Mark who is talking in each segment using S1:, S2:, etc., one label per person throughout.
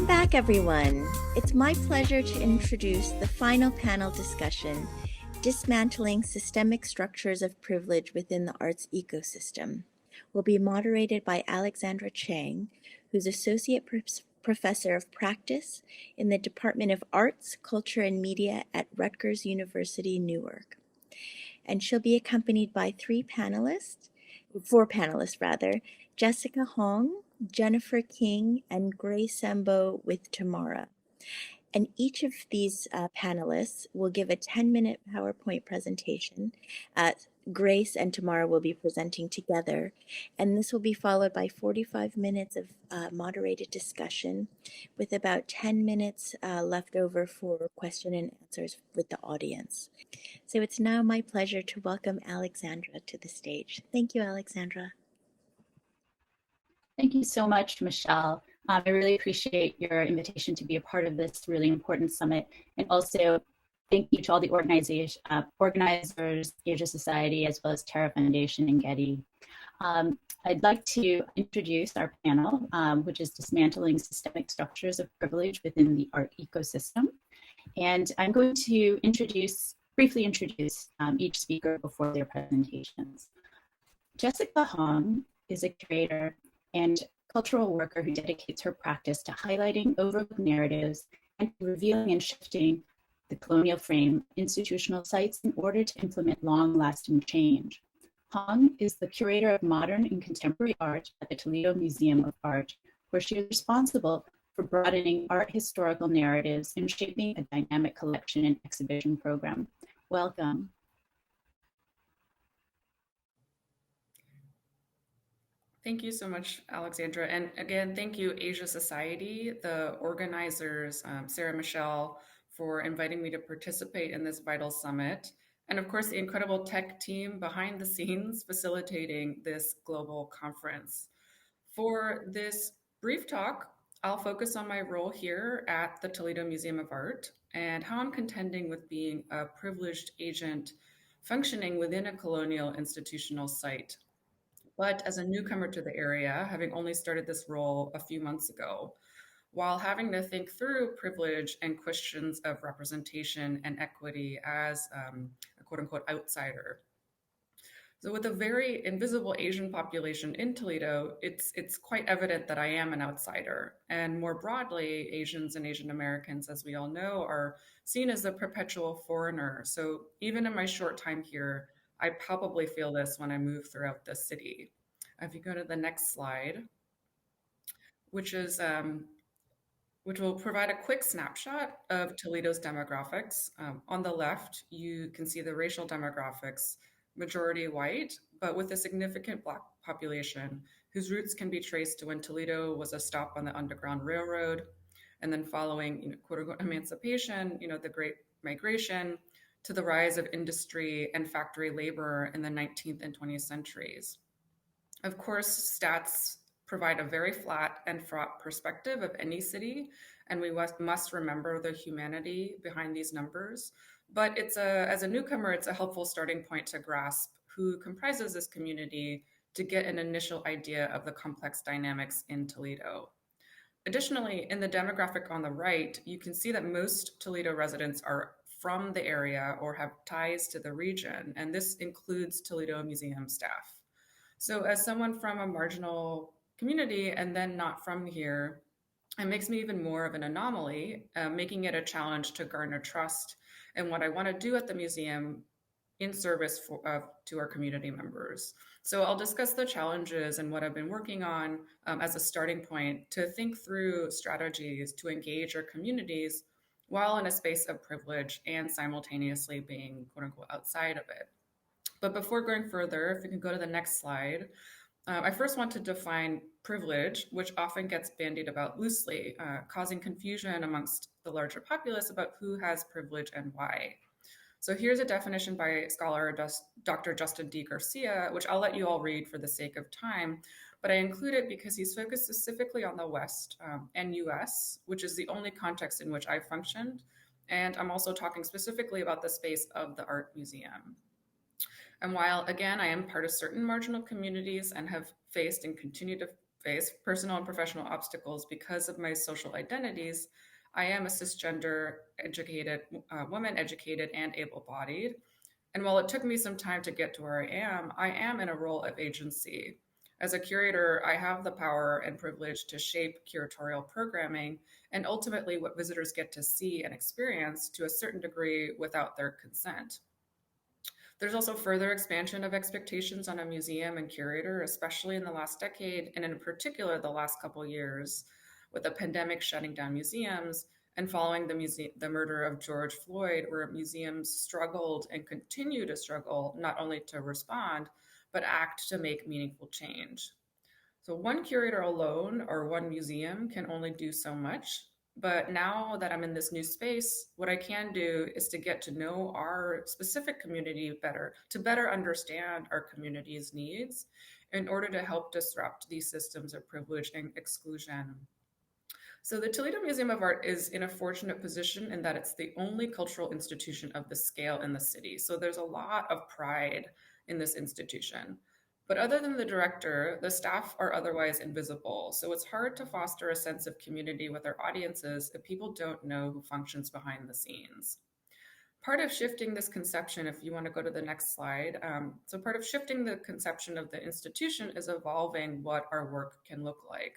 S1: Welcome back, everyone. It's my pleasure to introduce the final panel discussion, Dismantling Systemic Structures of Privilege Within the Arts Ecosystem. Will be moderated by Alexandra Chang, who's Associate Professor of Practice in the Department of Arts, Culture, and Media at Rutgers University-Newark. And she'll be accompanied by four panelists rather, Jessica Hong, Jennifer King, and Grace Samboh with Tamarra. And each of these panelists will give a 10-minute PowerPoint presentation. Grace and Tamarra will be presenting together, and this will be followed by 45 minutes of moderated discussion with about 10 minutes left over for question and answers with the audience. So it's now my pleasure to welcome Alexandra to the stage. Thank you, Alexandra.
S2: Thank you so much, Michelle. I really appreciate your invitation to be a part of this really important summit. And also, thank you to all the organizers, Asia Society, as well as Terra Foundation and Getty. I'd like to introduce our panel, which is Dismantling Systemic Structures of Privilege Within the Art Ecosystem. And I'm going to briefly introduce each speaker before their presentations. Jessica Hong is a curator and cultural worker who dedicates her practice to highlighting overlooked narratives and revealing and shifting the colonial frame institutional sites in order to implement long-lasting change. Hong is the curator of modern and contemporary art at the Toledo Museum of Art, where she is responsible for broadening art historical narratives and shaping a dynamic collection and exhibition program. Welcome.
S3: Thank you so much, Alexandra. And again, thank you, Asia Society, the organizers, Sarah Michelle, for inviting me to participate in this vital summit. And of course, the incredible tech team behind the scenes facilitating this global conference. For this brief talk, I'll focus on my role here at the Toledo Museum of Art and how I'm contending with being a privileged agent functioning within a colonial institutional site. But as a newcomer to the area, having only started this role a few months ago, while having to think through privilege and questions of representation and equity as a quote unquote outsider. So with a very invisible Asian population in Toledo, it's quite evident that I am an outsider. And more broadly, Asians and Asian Americans, as we all know, are seen as a perpetual foreigner. So even in my short time here, I palpably feel this when I move throughout the city. If you go to the next slide, which will provide a quick snapshot of Toledo's demographics. On the left, you can see the racial demographics, majority white, but with a significant Black population whose roots can be traced to when Toledo was a stop on the Underground Railroad, and then following, quote unquote, emancipation, the Great Migration, to the rise of industry and factory labor in the 19th and 20th centuries. Of course, stats provide a very flat and fraught perspective of any city, and we must remember the humanity behind these numbers. But as a newcomer, it's a helpful starting point to grasp who comprises this community to get an initial idea of the complex dynamics in Toledo. Additionally, in the demographic on the right, you can see that most Toledo residents are from the area or have ties to the region, and this includes Toledo Museum staff. So as someone from a marginal community and then not from here, it makes me even more of an anomaly, making it a challenge to garner trust in what I want to do at the museum in service to our community members. So I'll discuss the challenges and what I've been working on as a starting point to think through strategies to engage our communities while in a space of privilege and simultaneously being quote unquote outside of it. But before going further, if we can go to the next slide, I first want to define privilege, which often gets bandied about loosely, causing confusion amongst the larger populace about who has privilege and why. So here's a definition by scholar Dr. Justin D. Garcia, which I'll let you all read for the sake of time, but I include it because he's focused specifically on the West and US, which is the only context in which I've functioned. And I'm also talking specifically about the space of the art museum. And while, again, I am part of certain marginal communities and have faced and continue to face personal and professional obstacles because of my social identities. I am a cisgender, educated woman, educated and able-bodied. And while it took me some time to get to where I am in a role of agency. As a curator, I have the power and privilege to shape curatorial programming and ultimately what visitors get to see and experience to a certain degree without their consent. There's also further expansion of expectations on a museum and curator, especially in the last decade, and in particular the last couple years, with the pandemic shutting down museums and following the murder of George Floyd, where museums struggled and continue to struggle not only to respond, but act to make meaningful change. So one curator alone or one museum can only do so much. But now that I'm in this new space, what I can do is to get to know our specific community better, to better understand our community's needs in order to help disrupt these systems of privilege and exclusion. So the Toledo Museum of Art is in a fortunate position in that it's the only cultural institution of the scale in the city. So there's a lot of pride in this institution. But other than the director, the staff are otherwise invisible. So it's hard to foster a sense of community with our audiences if people don't know who functions behind the scenes. Part of shifting this conception, if you want to go to the next slide, so part of shifting the conception of the institution is evolving what our work can look like.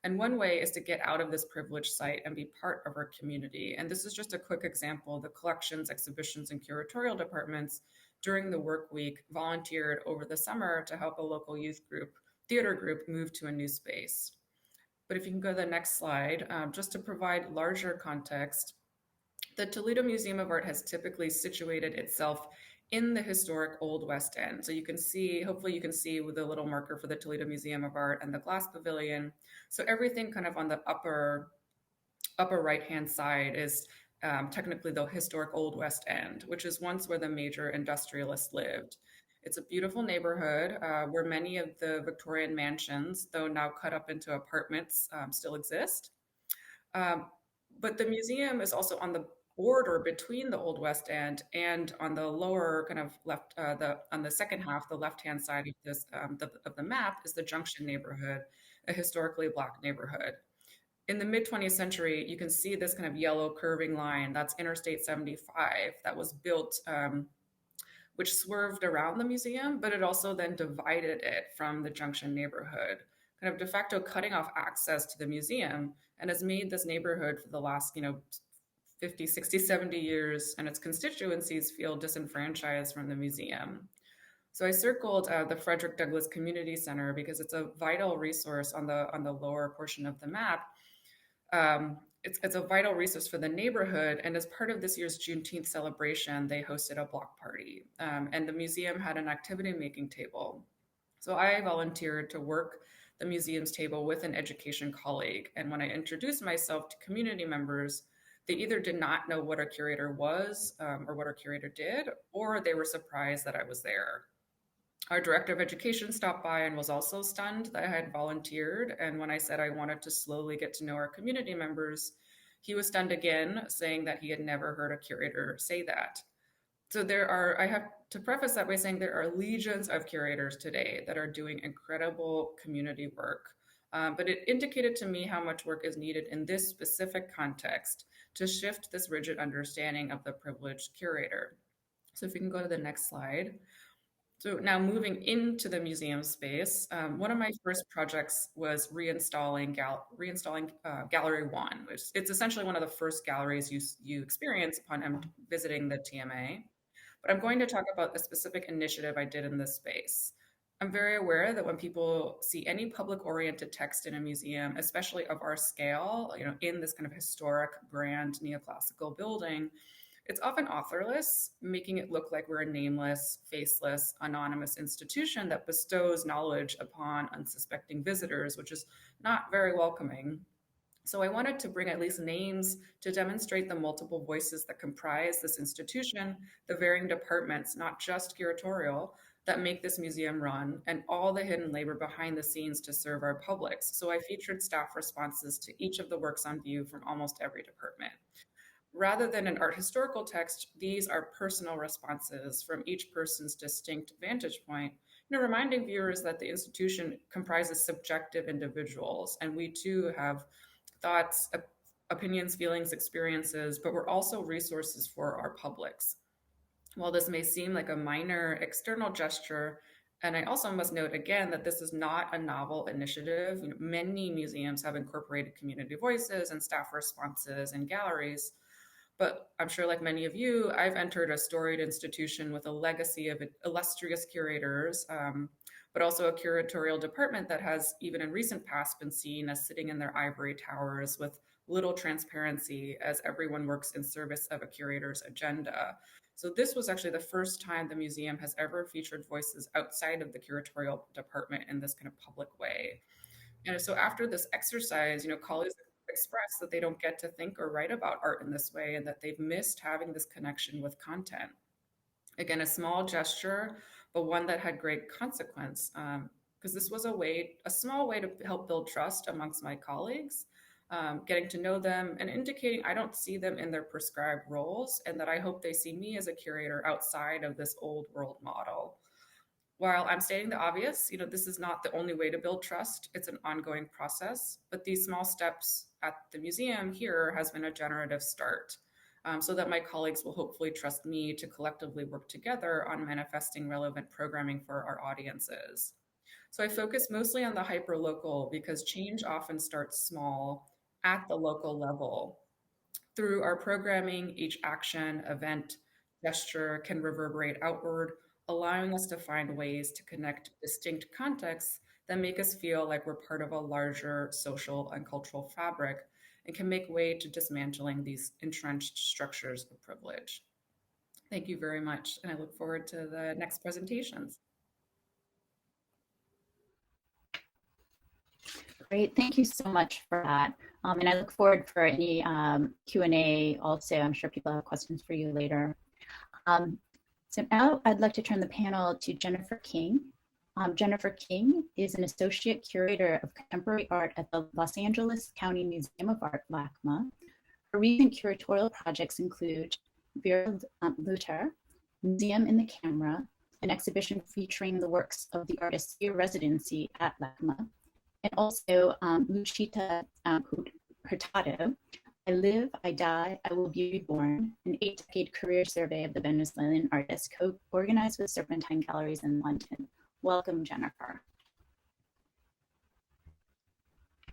S3: And one way is to get out of this privileged site and be part of our community. And this is just a quick example. The collections, exhibitions, and curatorial departments during the work week volunteered over the summer to help a local theater group move to a new space. But if you can go to the next slide, just to provide larger context, the Toledo Museum of Art has typically situated itself in the historic Old West End. So you can see, hopefully you can see with the little marker for the Toledo Museum of Art and the glass pavilion. So everything kind of on the upper right-hand side is technically the historic Old West End, which is once where the major industrialists lived. It's a beautiful neighborhood where many of the Victorian mansions, though now cut up into apartments, still exist. But the museum is also on the border between the Old West End and on the lower kind of left, on the second half, the left-hand side of this of the map is the Junction neighborhood, a historically Black neighborhood. In the mid-20th century, you can see this kind of yellow curving line. That's Interstate 75 that was built, which swerved around the museum, but it also then divided it from the Junction neighborhood, kind of de facto cutting off access to the museum, and has made this neighborhood for the last, 50, 60, 70 years and its constituencies feel disenfranchised from the museum. So I circled the Frederick Douglass Community Center because it's a vital resource on the lower portion of the map. It's a vital resource for the neighborhood, and as part of this year's Juneteenth celebration, they hosted a block party, and the museum had an activity-making table. So I volunteered to work the museum's table with an education colleague, and when I introduced myself to community members, they either did not know what a curator was or what a curator did, or they were surprised that I was there. Our director of education stopped by and was also stunned that I had volunteered. And when I said I wanted to slowly get to know our community members, he was stunned again, saying that he had never heard a curator say that. So I have to preface that by saying there are legions of curators today that are doing incredible community work. But it indicated to me how much work is needed in this specific context to shift this rigid understanding of the privileged curator. So if we can go to the next slide. So now moving into the museum space, one of my first projects was reinstalling Gallery 1, which it's essentially one of the first galleries you experience upon visiting the TMA. But I'm going to talk about a specific initiative I did in this space. I'm very aware that when people see any public-oriented text in a museum, especially of our scale, in this kind of historic, grand, neoclassical building, it's often authorless, making it look like we're a nameless, faceless, anonymous institution that bestows knowledge upon unsuspecting visitors, which is not very welcoming. So I wanted to bring at least names to demonstrate the multiple voices that comprise this institution, the varying departments, not just curatorial, that make this museum run, and all the hidden labor behind the scenes to serve our publics. So I featured staff responses to each of the works on view from almost every department. Rather than an art historical text, these are personal responses from each person's distinct vantage point, reminding viewers that the institution comprises subjective individuals, and we too have thoughts, opinions, feelings, experiences, but we're also resources for our publics. While this may seem like a minor external gesture, and I also must note again that this is not a novel initiative. Many museums have incorporated community voices and staff responses and galleries. But I'm sure, like many of you, I've entered a storied institution with a legacy of illustrious curators, but also a curatorial department that has, even in recent past, been seen as sitting in their ivory towers with little transparency as everyone works in service of a curator's agenda. So this was actually the first time the museum has ever featured voices outside of the curatorial department in this kind of public way. And so after this exercise, colleagues express that they don't get to think or write about art in this way and that they've missed having this connection with content. Again, a small gesture, but one that had great consequence, because this was a small way to help build trust amongst my colleagues, getting to know them and indicating I don't see them in their prescribed roles and that I hope they see me as a curator outside of this old world model. While I'm stating the obvious, this is not the only way to build trust. It's an ongoing process, but these small steps at the museum here has been a generative start, so that my colleagues will hopefully trust me to collectively work together on manifesting relevant programming for our audiences. So I focus mostly on the hyperlocal because change often starts small at the local level. Through our programming, each action, event, gesture can reverberate outward, allowing us to find ways to connect distinct contexts that make us feel like we're part of a larger social and cultural fabric and can make way to dismantling these entrenched structures of privilege. Thank you very much, and I look forward to the next presentations.
S2: Great, thank you so much for that. And I look forward for any Q&A also. I'm sure people have questions for you later. So now I'd like to turn the panel to Jennifer King. Jennifer King is an Associate Curator of Contemporary Art at the Los Angeles County Museum of Art, LACMA. Her recent curatorial projects include Vera Luther, Museum in the Camera, an exhibition featuring the works of the artist's year residency at LACMA, and also Luchita Hurtado, I Live, I Die, I Will Be Reborn, an 8-decade career survey of the Venezuelan artist, co-organized with Serpentine Galleries in London. Welcome, Jennifer.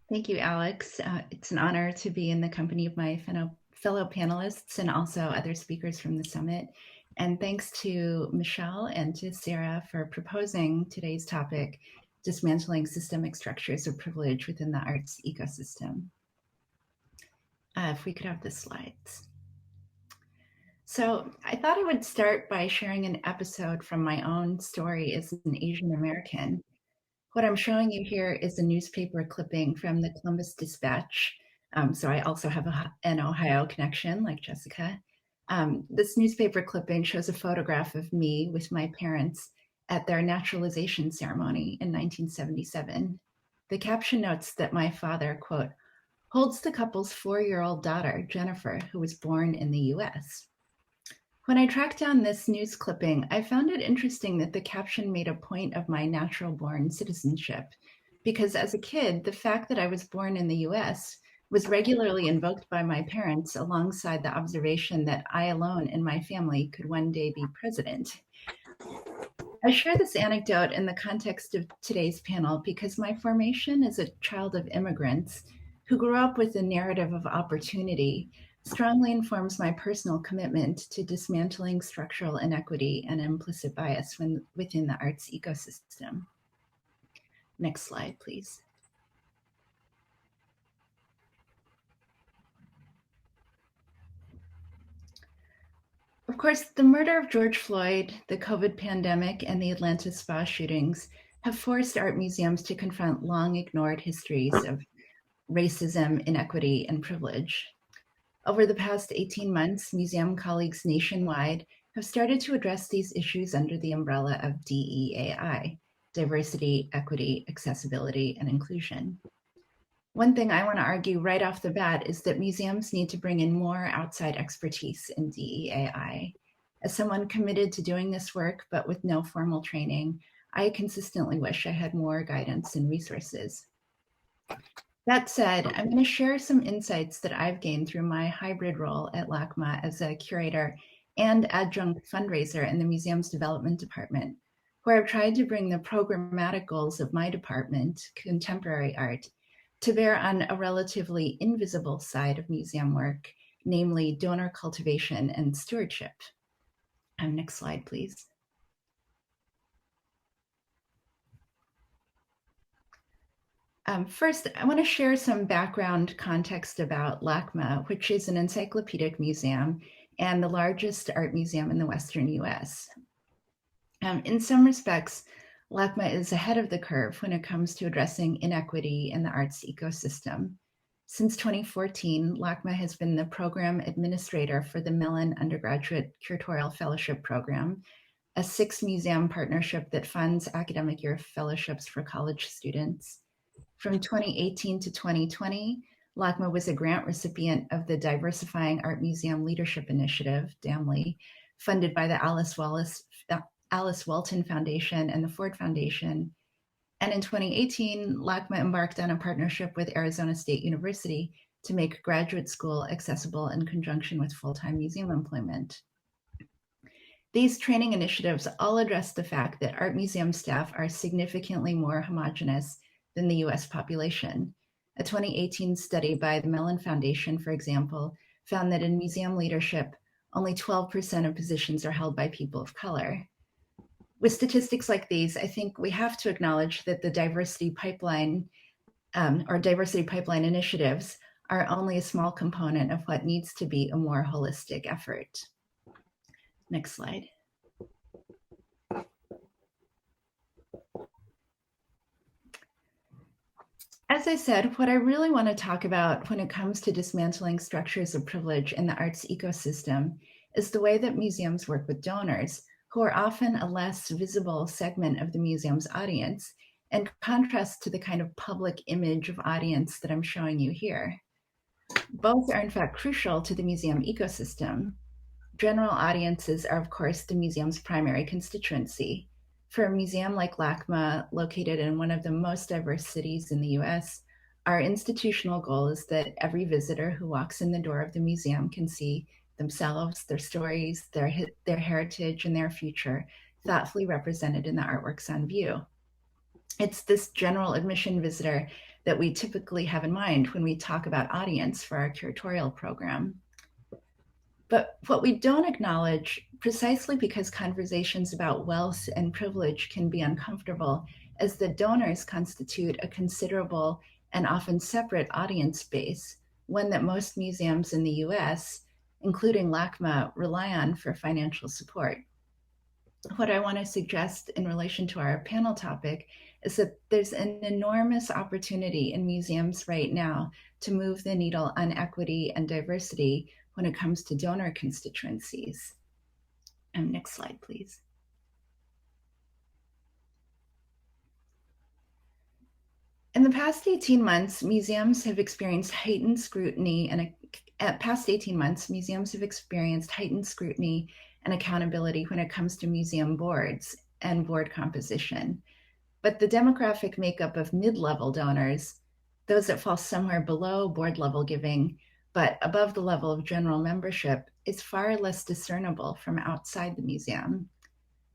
S4: Thank you, Alex. It's an honor to be in the company of my fellow panelists and also other speakers from the summit. And thanks to Michelle and to Sarah for proposing today's topic, Dismantling Systemic Structures of Privilege within the Arts Ecosystem. If we could have the slides. So I thought I would start by sharing an episode from my own story as an Asian American. What I'm showing you here is a newspaper clipping from the Columbus Dispatch. So I also have an Ohio connection like Jessica. This newspaper clipping shows a photograph of me with my parents at their naturalization ceremony in 1977. The caption notes that my father, quote, holds the couple's 4-year-old daughter, Jennifer, who was born in the US. When I tracked down this news clipping, I found it interesting that the caption made a point of my natural-born citizenship, because as a kid, the fact that I was born in the US was regularly invoked by my parents alongside the observation that I alone in my family could one day be president. I share this anecdote in the context of today's panel because my formation as a child of immigrants who grew up with a narrative of opportunity strongly informs my personal commitment to dismantling structural inequity and implicit bias within the arts ecosystem. Next slide, please. Of course, the murder of George Floyd, the COVID pandemic, and the Atlanta spa shootings have forced art museums to confront long ignored histories of racism, inequity, and privilege. Over the past 18 months, museum colleagues nationwide have started to address these issues under the umbrella of DEAI, diversity, equity, accessibility, and inclusion. One thing I want to argue right off the bat is that museums need to bring in more outside expertise in DEAI. As someone committed to doing this work, but with no formal training, I consistently wish I had more guidance and resources. That said, I'm going to share some insights that I've gained through my hybrid role at LACMA as a curator and adjunct fundraiser in the museum's development department, where I've tried to bring the programmatic goals of my department, contemporary art, to bear on a relatively invisible side of museum work, namely donor cultivation and stewardship. Next slide, please. First, I want to share some background context about LACMA, which is an encyclopedic museum and the largest art museum in the Western US. In some respects, LACMA is ahead of the curve when it comes to addressing inequity in the arts ecosystem. Since 2014, LACMA has been the program administrator for the Mellon Undergraduate Curatorial Fellowship Program, a 6-museum partnership that funds academic year fellowships for college students. From 2018 to 2020, LACMA was a grant recipient of the Diversifying Art Museum Leadership Initiative, DAMLI, funded by the Alice Walton Foundation and the Ford Foundation. And in 2018, LACMA embarked on a partnership with Arizona State University to make graduate school accessible in conjunction with full-time museum employment. These training initiatives all address the fact that art museum staff are significantly more homogeneous than the US population. A 2018 study by the Mellon Foundation, for example, found that in museum leadership, only 12% of positions are held by people of color. With statistics like these, I think we have to acknowledge that the diversity pipeline initiatives are only a small component of what needs to be a more holistic effort. Next slide. As I said, what I really want to talk about when it comes to dismantling structures of privilege in the arts ecosystem is the way that museums work with donors, who are often a less visible segment of the museum's audience, in contrast to the kind of public image of audience that I'm showing you here. Both are in fact crucial to the museum ecosystem. General audiences are, of course, the museum's primary constituency. For a museum like LACMA, located in one of the most diverse cities in the US, our institutional goal is that every visitor who walks in the door of the museum can see themselves, their stories, their heritage, and their future thoughtfully represented in the artworks on view. It's this general admission visitor that we typically have in mind when we talk about audience for our curatorial program. But what we don't acknowledge, precisely because conversations about wealth and privilege can be uncomfortable, is that donors constitute a considerable and often separate audience base, one that most museums in the US, including LACMA, rely on for financial support. What I want to suggest in relation to our panel topic is that there's an enormous opportunity in museums right now to move the needle on equity and diversity when it comes to donor constituencies. Next slide, please. In the past 18 months, museums have experienced heightened scrutiny and accountability when it comes to museum boards and board composition. But the demographic makeup of mid-level donors, those that fall somewhere below board level giving, but above the level of general membership, is far less discernible from outside the museum.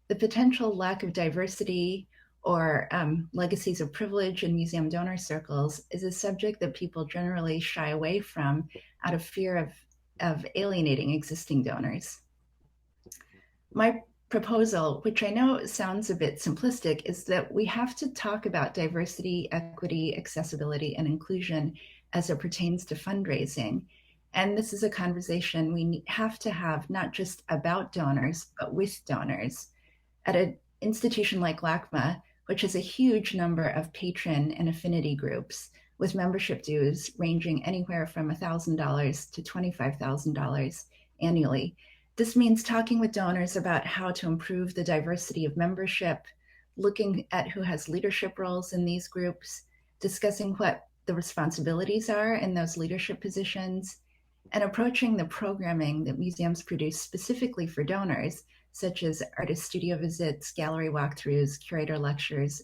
S4: The potential lack of diversity or legacies of privilege in museum donor circles is a subject that people generally shy away from out of fear of alienating existing donors. My proposal, which I know sounds a bit simplistic, is that we have to talk about diversity, equity, accessibility, and inclusion as it pertains to fundraising. And this is a conversation we have to have not just about donors, but with donors. At an institution like LACMA, which has a huge number of patron and affinity groups, with membership dues ranging anywhere from $1,000 to $25,000 annually, this means talking with donors about how to improve the diversity of membership, looking at who has leadership roles in these groups, discussing what the responsibilities are in those leadership positions, and approaching the programming that museums produce specifically for donors such as artist studio visits, gallery walkthroughs, curator lectures,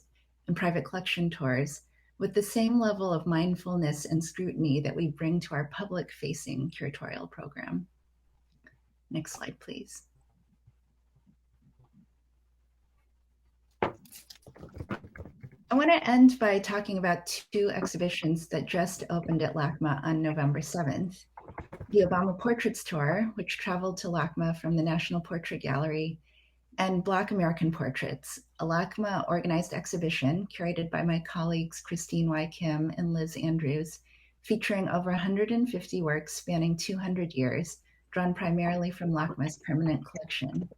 S4: and private collection tours, with the same level of mindfulness and scrutiny that we bring to our public-facing curatorial program. Next slide, please. I want to end by talking about two exhibitions that just opened at LACMA on November 7th. The Obama Portraits Tour, which traveled to LACMA from the National Portrait Gallery, and Black American Portraits, a LACMA organized exhibition curated by my colleagues Christine Y. Kim and Liz Andrews, featuring over 150 works spanning 200 years, drawn primarily from LACMA's permanent collection.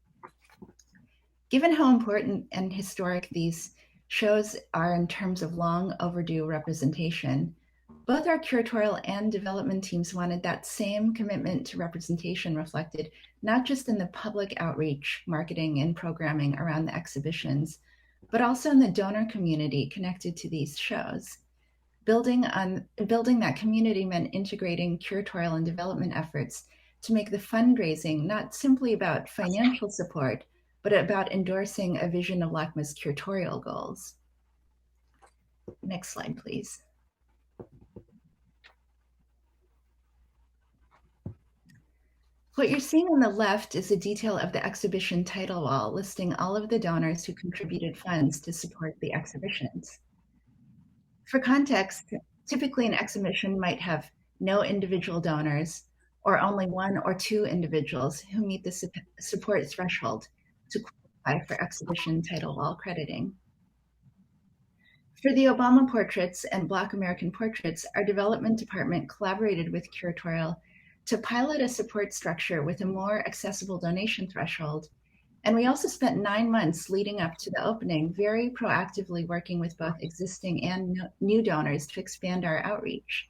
S4: Given how important and historic these shows are in terms of long overdue representation, both our curatorial and development teams wanted that same commitment to representation reflected not just in the public outreach, marketing, and programming around the exhibitions, but also in the donor community connected to these shows. Building that community meant integrating curatorial and development efforts to make the fundraising not simply about financial support, but about endorsing a vision of LACMA's curatorial goals. Next slide, please. What you're seeing on the left is a detail of the exhibition title wall, listing all of the donors who contributed funds to support the exhibitions. For context, typically an exhibition might have no individual donors or only one or two individuals who meet the support threshold to qualify for exhibition title wall crediting. For the Obama Portraits and Black American Portraits, our development department collaborated with curatorial to pilot a support structure with a more accessible donation threshold. And we also spent 9 months leading up to the opening, very proactively working with both existing and new donors to expand our outreach.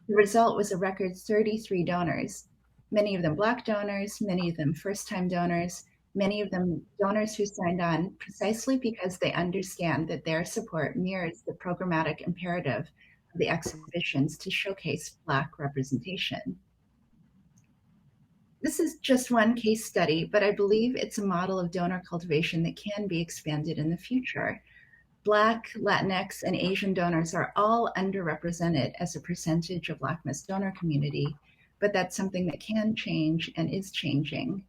S4: The result was a record 33 donors, many of them Black donors, many of them first-time donors, many of them donors who signed on precisely because they understand that their support mirrors the programmatic imperative of the exhibitions to showcase Black representation. This is just one case study, but I believe it's a model of donor cultivation that can be expanded in the future. Black, Latinx, and Asian donors are all underrepresented as a percentage of LACMA's donor community, but that's something that can change and is changing.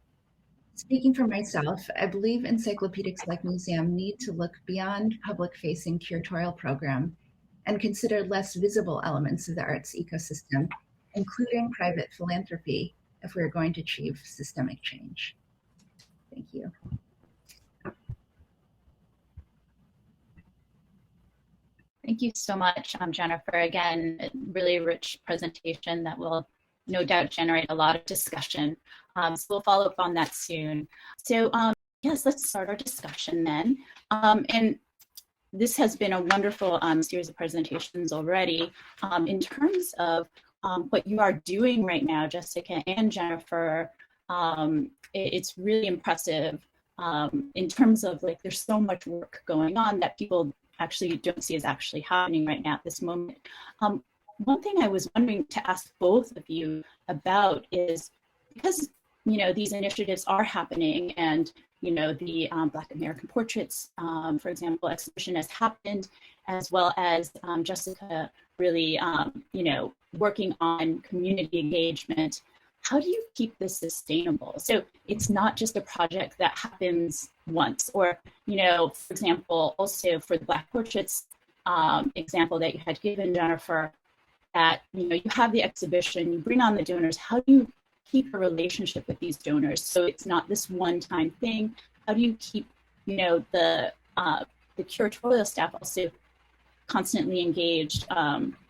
S4: Speaking for myself, I believe encyclopedics like museum need to look beyond public-facing curatorial program and consider less visible elements of the arts ecosystem, including private philanthropy, if we're going to achieve systemic change. Thank you.
S2: Thank you so much, Jennifer. Again, a really rich presentation that will no doubt generate a lot of discussion. So we'll follow up on that soon. So yes, let's start our discussion then. And this has been a wonderful series of presentations already. In terms of what you are doing right now, Jessica and Jennifer, it's really impressive in terms of like, there's so much work going on that people actually don't see is actually happening right now at this moment. One thing I was wondering to ask both of you about is, because these initiatives are happening, and the Black American Portraits, for example, exhibition has happened, as well as Jessica really working on community engagement. How do you keep this sustainable? So it's not just a project that happens once, or, for example, also for the Black Portraits example that you had given, Jennifer, that, you have the exhibition, you bring on the donors. How do you keep a relationship with these donors so it's not this one-time thing? How do you keep, the curatorial staff also constantly engaged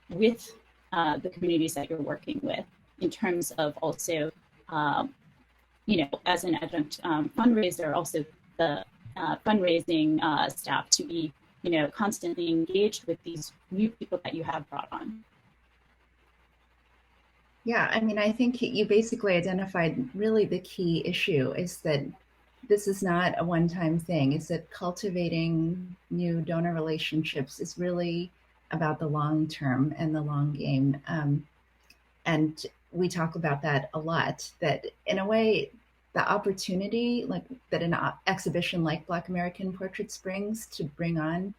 S2: with the communities that you're working with, in terms of also, as an adjunct fundraiser, also the fundraising staff to be, constantly engaged with these new people that you have brought on?
S4: Yeah, I mean, I think you basically identified really the key issue is that this is not a one-time thing. Is that cultivating new donor relationships is really about the long term and the long game. And we talk about that a lot, that in a way, the opportunity like that an exhibition like Black American Portraits brings to bring on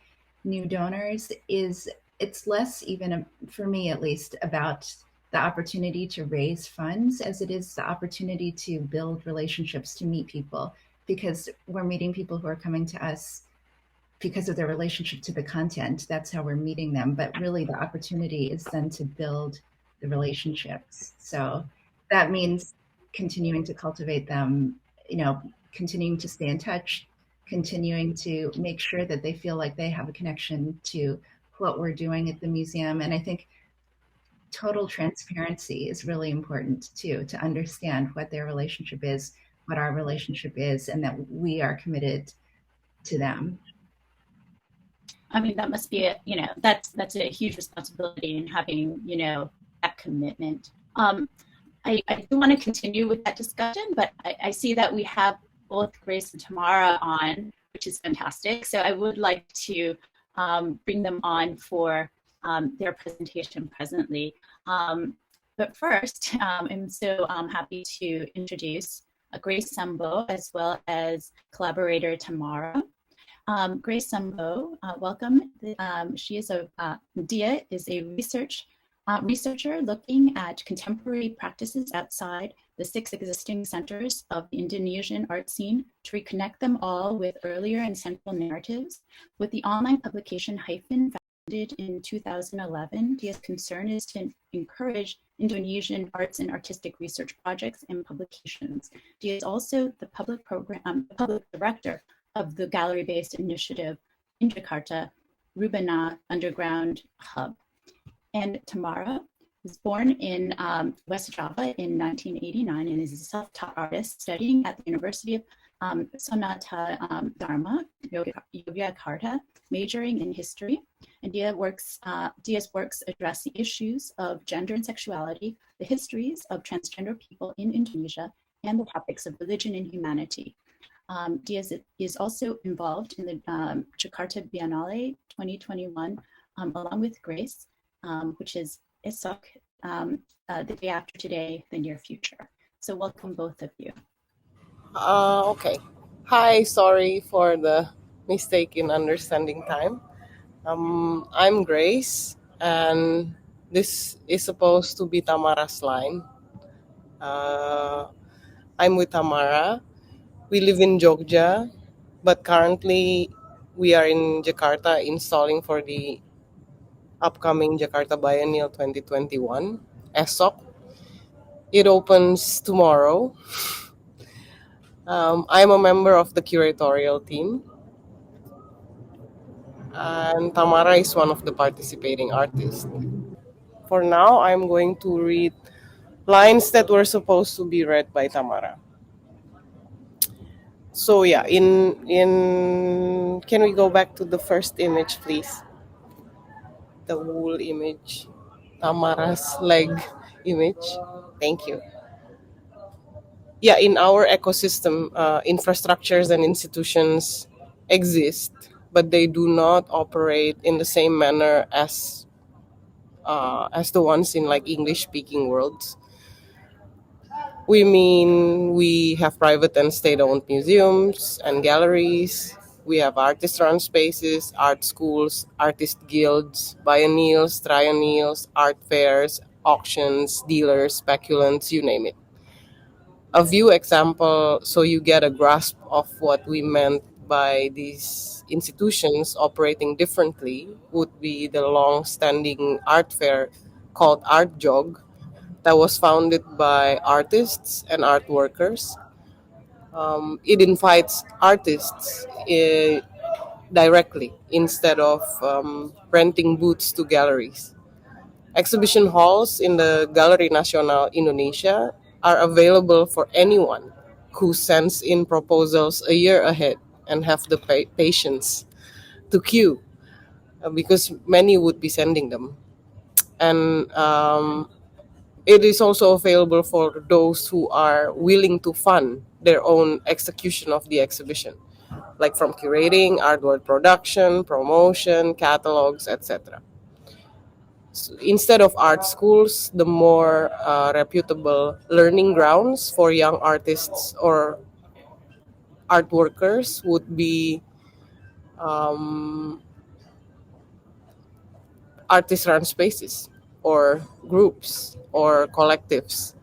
S4: new donors it's less even for me at least about the opportunity to raise funds as it is the opportunity to build relationships, to meet people, because we're meeting people who are coming to us because of their relationship to the content. That's how we're meeting them. But really the opportunity is then to build the relationships. So that means continuing to cultivate them, continuing to stay in touch, continuing to make sure that they feel like they have a connection to what we're doing at the museum. And I think total transparency is really important too, to understand what their relationship is, what our relationship is, and that we are committed to them.
S2: I mean, that must be that's a huge responsibility in having, that commitment. I do want to continue with that discussion, but I see that we have both Grace and Tamarra on, which is fantastic. So I would like to bring them on for their presentation presently. But first, I'm so happy to introduce Grace Samboh as well as collaborator Tamarra. Grace Samboh, welcome. Dia is a researcher looking at contemporary practices outside the 6 existing centers of the Indonesian art scene to reconnect them all with earlier and central narratives. With the online publication Hyphen, founded in 2011, Dia's concern is to encourage Indonesian arts and artistic research projects and publications. Dia is also the public director of the gallery-based initiative in Jakarta, Rubana Underground Hub. And Tamarra was born in West Java in 1989 and is a self-taught artist studying at the University of Sonata Dharma, Yogyakarta, majoring in history. And Dia's works address the issues of gender and sexuality, the histories of transgender people in Indonesia, and the topics of religion and humanity. Dia is also involved in the Jakarta Biennale 2021, along with Grace, which is Esok, the day after today, the near future. So welcome both of you.
S5: Okay. Hi, sorry for the mistake in understanding time. I'm Grace, and this is supposed to be Tamarra's line. I'm with Tamarra. We live in Jogja, but currently we are in Jakarta installing for the upcoming Jakarta Biennale 2021, ESOC. It opens tomorrow. I'm a member of the curatorial team, and Tamarra is one of the participating artists. For now, I'm going to read lines that were supposed to be read by Tamarra. So yeah, can we go back to the first image, please? The wool image, Tamarra's leg image. Thank you. Yeah, in our ecosystem, infrastructures and institutions exist, but they do not operate in the same manner as the ones in like English-speaking worlds. We have private and state-owned museums and galleries. We have artist-run spaces, art schools, artist guilds, biennials, triennials, art fairs, auctions, dealers, speculants, you name it. A view example so you get a grasp of what we meant by these institutions operating differently would be the long-standing art fair called Art Jog that was founded by artists and art workers. It invites artists directly instead of renting booths to galleries. Exhibition halls in the Galeri Nasional Indonesia are available for anyone who sends in proposals a year ahead and have the patience to queue, because many would be sending them. And it is also available for those who are willing to fund their own execution of the exhibition, like from curating, artwork production, promotion, catalogs, etc. instead of art schools, the more reputable learning grounds for young artists or art workers would be um, artist-run spaces or groups or collectives.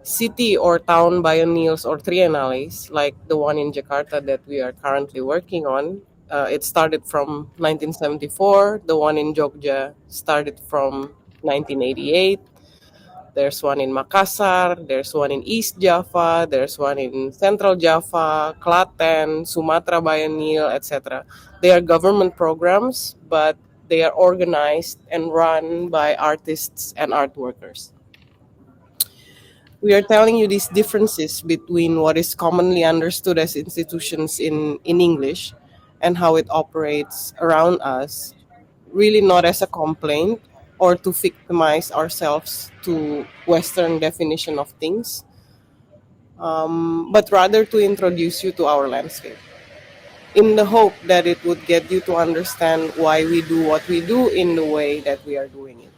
S5: City or town biennials or triennales, like the one in Jakarta that we are currently working on. It started from 1974. The one in Jogja started from 1988. There's one in Makassar, there's one in East Java, there's one in Central Java, Klaten, Sumatra Biennial, etc. They are government programs, but they are organized and run by artists and art workers. We are telling you these differences between what is commonly understood as institutions in English and how it operates around us, really not as a complaint or to victimize ourselves to Western definition of things, but rather to introduce you to our landscape in the hope that it would get you to understand why we do what we do in the way that we are doing it.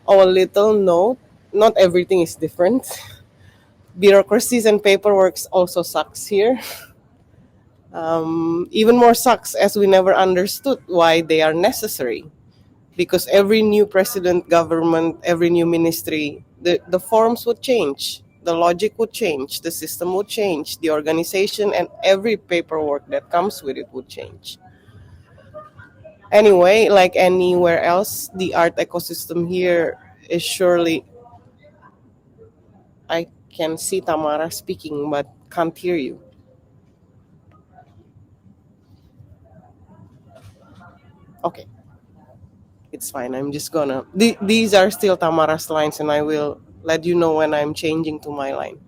S5: Oh, a little note, not everything is different. Bureaucracies and paperwork also sucks here. Even more sucks as we never understood why they are necessary. Because every new president, government, every new ministry, the forms would change. The logic would change. The system would change. The organization and every paperwork that comes with it would change. Anyway, like anywhere else, the art ecosystem here is surely. I can see Tamarra speaking, but can't hear you. Okay, it's fine. I'm just gonna. These are still Tamarra's lines, and I will let you know when I'm changing to my line.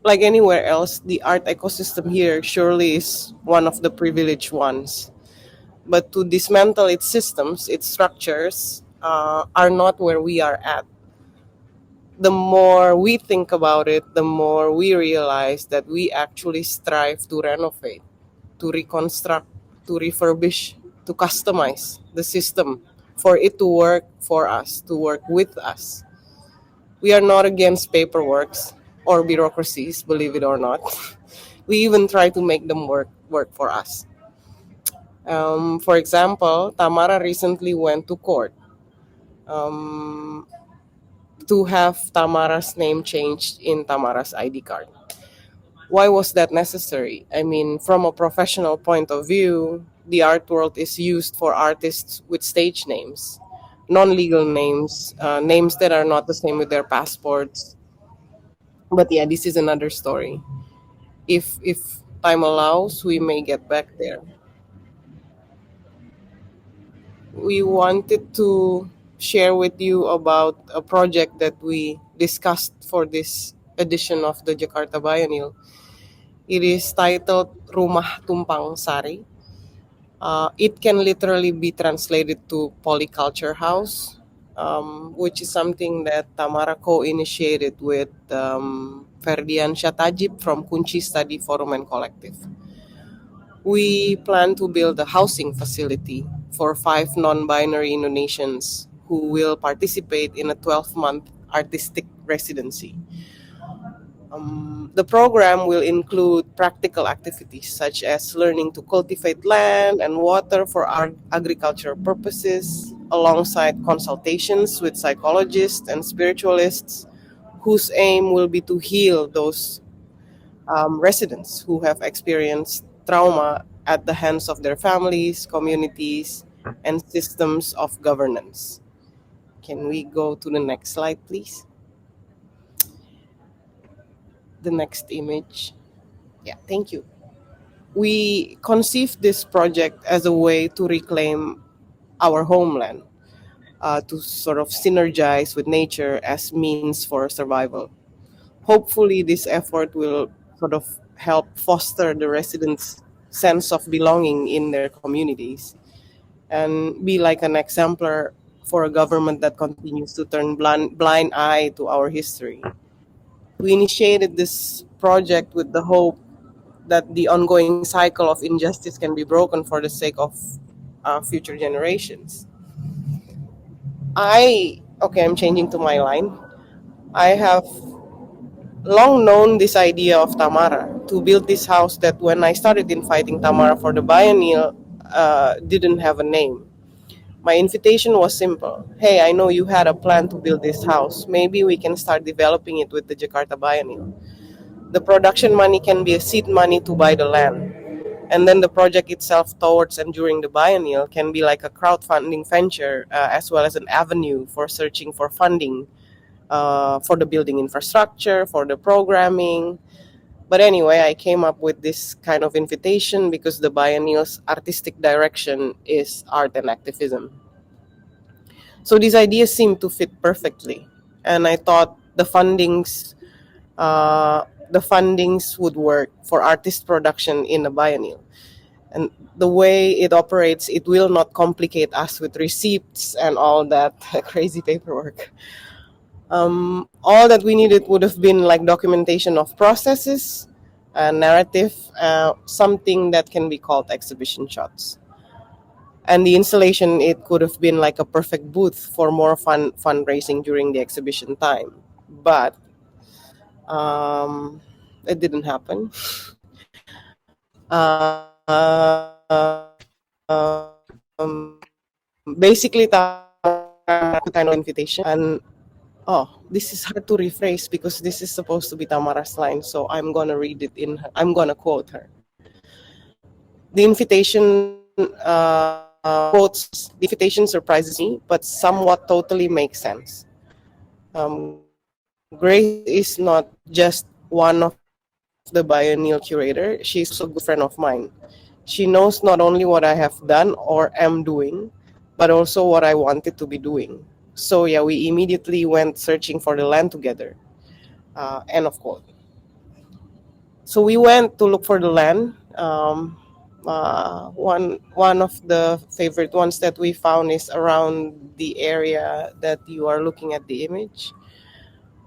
S5: Like anywhere else, the art ecosystem here surely is one of the privileged ones. But to dismantle its systems, its structures, are not where we are at. The more we think about it, the more we realize that we actually strive to renovate, to reconstruct, to refurbish, to customize the system for it to work for us, to work with us. We are not against paperworks or bureaucracies, believe it or not. We even try to make them work for us. For example, Tamarra recently went to court um, to have Tamarra's name changed in Tamarra's ID card. Why was that necessary? I mean, from a professional point of view, the art world is used for artists with stage names, non-legal names, names that are not the same with their passports. But yeah, this is another story. If time allows, we may get back there. We wanted to share with you about a project that we discussed for this edition of the Jakarta Biennale. It is titled Rumah Tumpang Sari. It can literally be translated to Polyculture House, which is something that Tamarra co-initiated with Ferdian Shatajib from Kunci Study Forum and Collective. We plan to build a housing facility for 5 non-binary Indonesians who will participate in a 12-month artistic residency. The program will include practical activities such as learning to cultivate land and water for agricultural purposes, alongside consultations with psychologists and spiritualists whose aim will be to heal those residents who have experienced trauma at the hands of their families, communities, and systems of governance. Can we go to the next slide, please? The next image. Yeah, thank you. We conceived this project as a way to reclaim our homeland, to sort of synergize with nature as means for survival. Hopefully, this effort will sort of help foster the residents' sense of belonging in their communities and be like an exemplar for a government that continues to turn blind eye to our history. We initiated this project with the hope that the ongoing cycle of injustice can be broken for the sake of future generations. I'm changing to my line. I have long known this idea of Tamarra to build this house that when I started inviting Tamarra for the biennial, didn't have a name. My invitation was simple. Hey, I know you had a plan to build this house. Maybe we can start developing it with the Jakarta Biennale. The production money can be a seed money to buy the land. And then the project itself towards and during the biennial can be like a crowdfunding venture, as well as an avenue for searching for funding for the building infrastructure, for the programming. But anyway, I came up with this kind of invitation because the biennial's artistic direction is art and activism. So these ideas seemed to fit perfectly, and I thought the fundings would work for artist production in a biennial. And the way it operates, it will not complicate us with receipts and all that crazy paperwork. All that we needed would have been like documentation of processes, narrative, something that can be called exhibition shots. And the installation, it could have been like a perfect booth for more fundraising during the exhibition time. But it didn't happen. Basically, kind of invitation, and this is hard to rephrase because this is supposed to be Tamara's line, so I'm gonna read it I'm gonna quote her. The invitation quotes, the invitation surprises me, but somewhat totally makes sense. Grace is not just one of the biennial curator, she's also a good friend of mine. She knows not only what I have done or am doing, but also what I wanted to be doing. So yeah, we immediately went searching for the land together. End of quote. So we went to look for the land. One of the favorite ones that we found is around the area that you are looking at the image.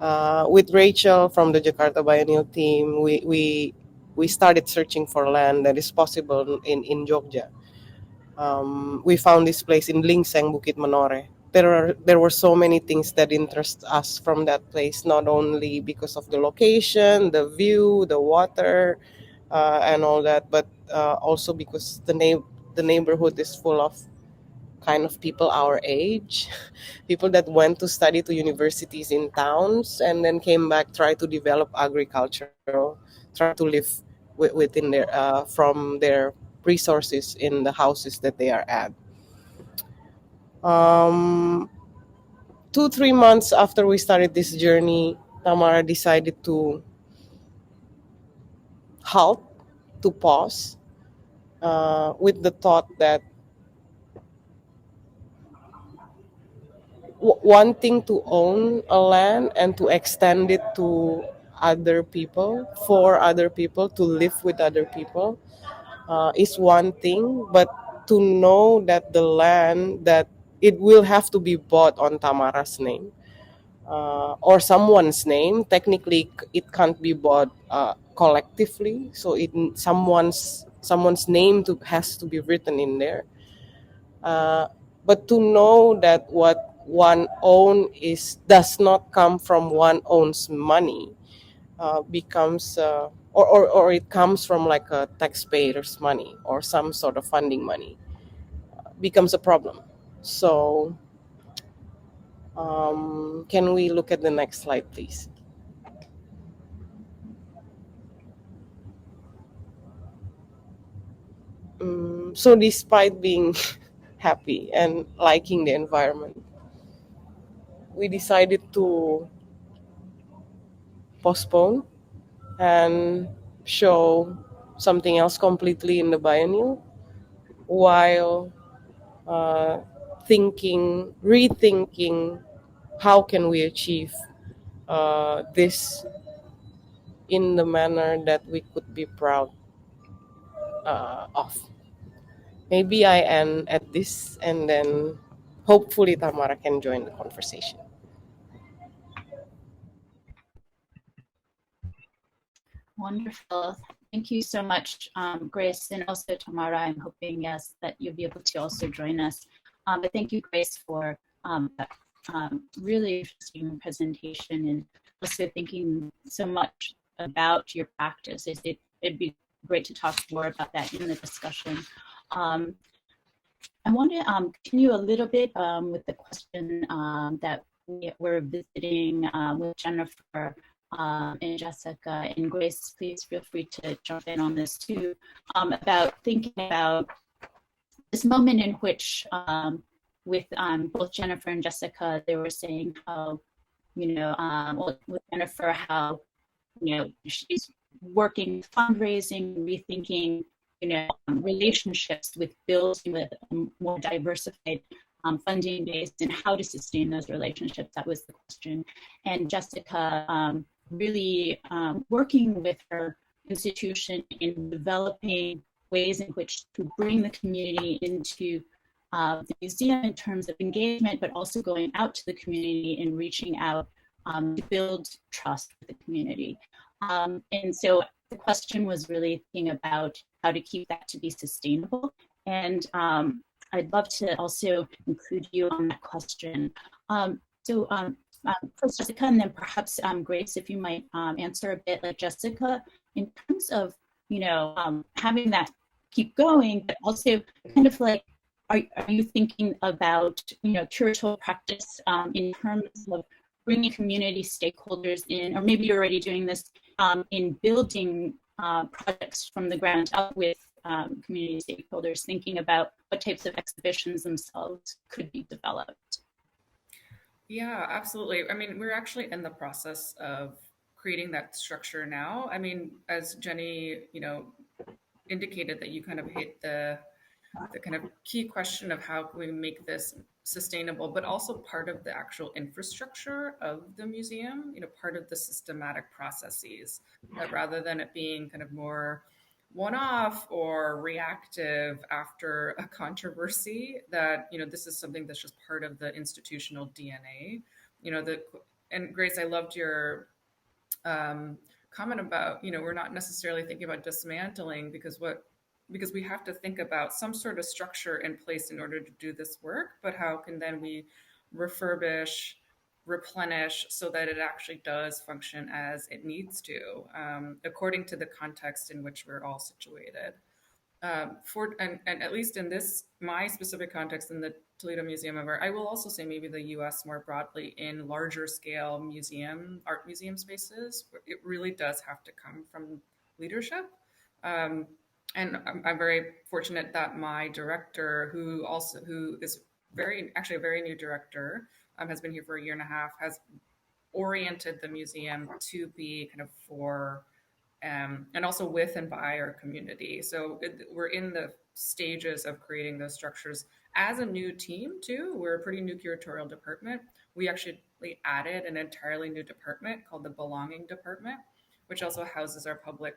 S5: With Rachel from the Jakarta Biennale team, we started searching for land that is possible in Jogja. We found this place in Lingseng, Bukit Manore. There were so many things that interest us from that place, not only because of the location, the view, the water, and all that, but also because the neighborhood is full of kind of people our age, people that went to study to universities in towns and then came back, try to develop agriculture, try to live within their from their resources in the houses that they are at. 2-3 months after we started this journey, Tamarra decided to halt, to pause, with the thought that wanting to own a land and to extend it to other people, for other people, to live with other people, is one thing, but to know that the land, that it will have to be bought on Tamarra's name, or someone's name. Technically, it can't be bought collectively, so someone's name has to be written in there. But to know that what one own does not come from one own's money, becomes or it comes from like a taxpayer's money or some sort of funding money, becomes a problem. So can we look at the next slide, please? So despite being happy and liking the environment, we decided to postpone and show something else completely in the biennial, while rethinking how can we achieve this in the manner that we could be proud of. Maybe I end at this, and then hopefully Tamarra can join the conversation.
S2: Wonderful. Thank you so much, Grace, and also Tamara. I'm hoping, yes, that you'll be able to also join us. But thank you, Grace, for that really interesting presentation, and also thinking so much about your practice. It'd be great to talk more about that in the discussion. I want to continue a little bit with the question that we're visiting with Jennifer and Jessica and Grace. Please feel free to jump in on this too, about thinking about this moment in which with both Jennifer and Jessica, they were saying how, well, with Jennifer, how, she's working fundraising, rethinking, relationships with building with a more diversified funding base and how to sustain those relationships. That was the question. And Jessica really working with her institution in developing ways in which to bring the community into the museum in terms of engagement, but also going out to the community and reaching out to build trust with the community. And so the question was really thinking about how to keep that to be sustainable. And I'd love to also include you on that question. First Jessica, and then perhaps Grace, if you might answer a bit like Jessica, in terms of, having that keep going, but also kind of like, are you thinking about, curatorial practice in terms of bringing community stakeholders in, or maybe you're already doing this in building projects from the ground up with community stakeholders, thinking about what types of exhibitions themselves could be developed?
S3: Yeah, absolutely. I mean, we're actually in the process of creating that structure now. I mean, as Jenny, indicated, that you kind of hit the kind of key question of how can we make this sustainable, but also part of the actual infrastructure of the museum, part of the systematic processes, that rather than it being kind of more one-off or reactive after a controversy, that, this is something that's just part of the institutional DNA. And Grace, I loved your comment about, we're not necessarily thinking about dismantling, because we have to think about some sort of structure in place in order to do this work, but how can then we refurbish, replenish, so that it actually does function as it needs to, according to the context in which we're all situated. And at least in my specific context in the Toledo Museum of Art, I will also say maybe the US more broadly, in larger scale art museum spaces, it really does have to come from leadership. And I'm very fortunate that my director, who is actually a very new director, has been here for a year and a half, has oriented the museum to be kind of for, and also with and by our community. So we're in the stages of creating those structures as a new team too. We're a pretty new curatorial department. We actually added an entirely new department called the Belonging Department, which also houses our public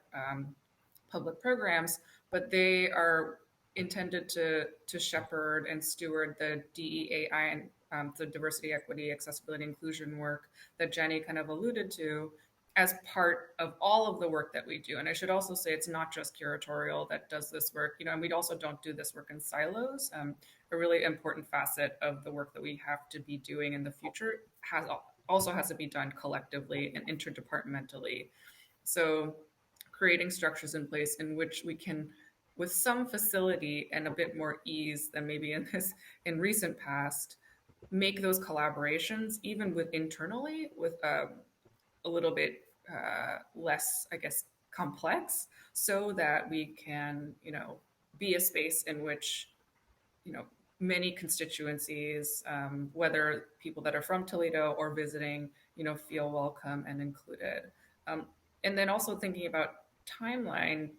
S3: programs, but they are intended to shepherd and steward the DEAI and the diversity, equity, accessibility, inclusion work that Jenny kind of alluded to, as part of all of the work that we do. And I should also say, it's not just curatorial that does this work, and we also don't do this work in silos. A really important facet of the work that we have to be doing in the future also has to be done collectively and interdepartmentally. So creating structures in place in which we can, with some facility and a bit more ease than maybe in recent past, make those collaborations, even internally, with a little bit less, I guess, complex, so that we can, be a space in which, many constituencies, whether people that are from Toledo or visiting, feel welcome and included. And then also thinking about timeline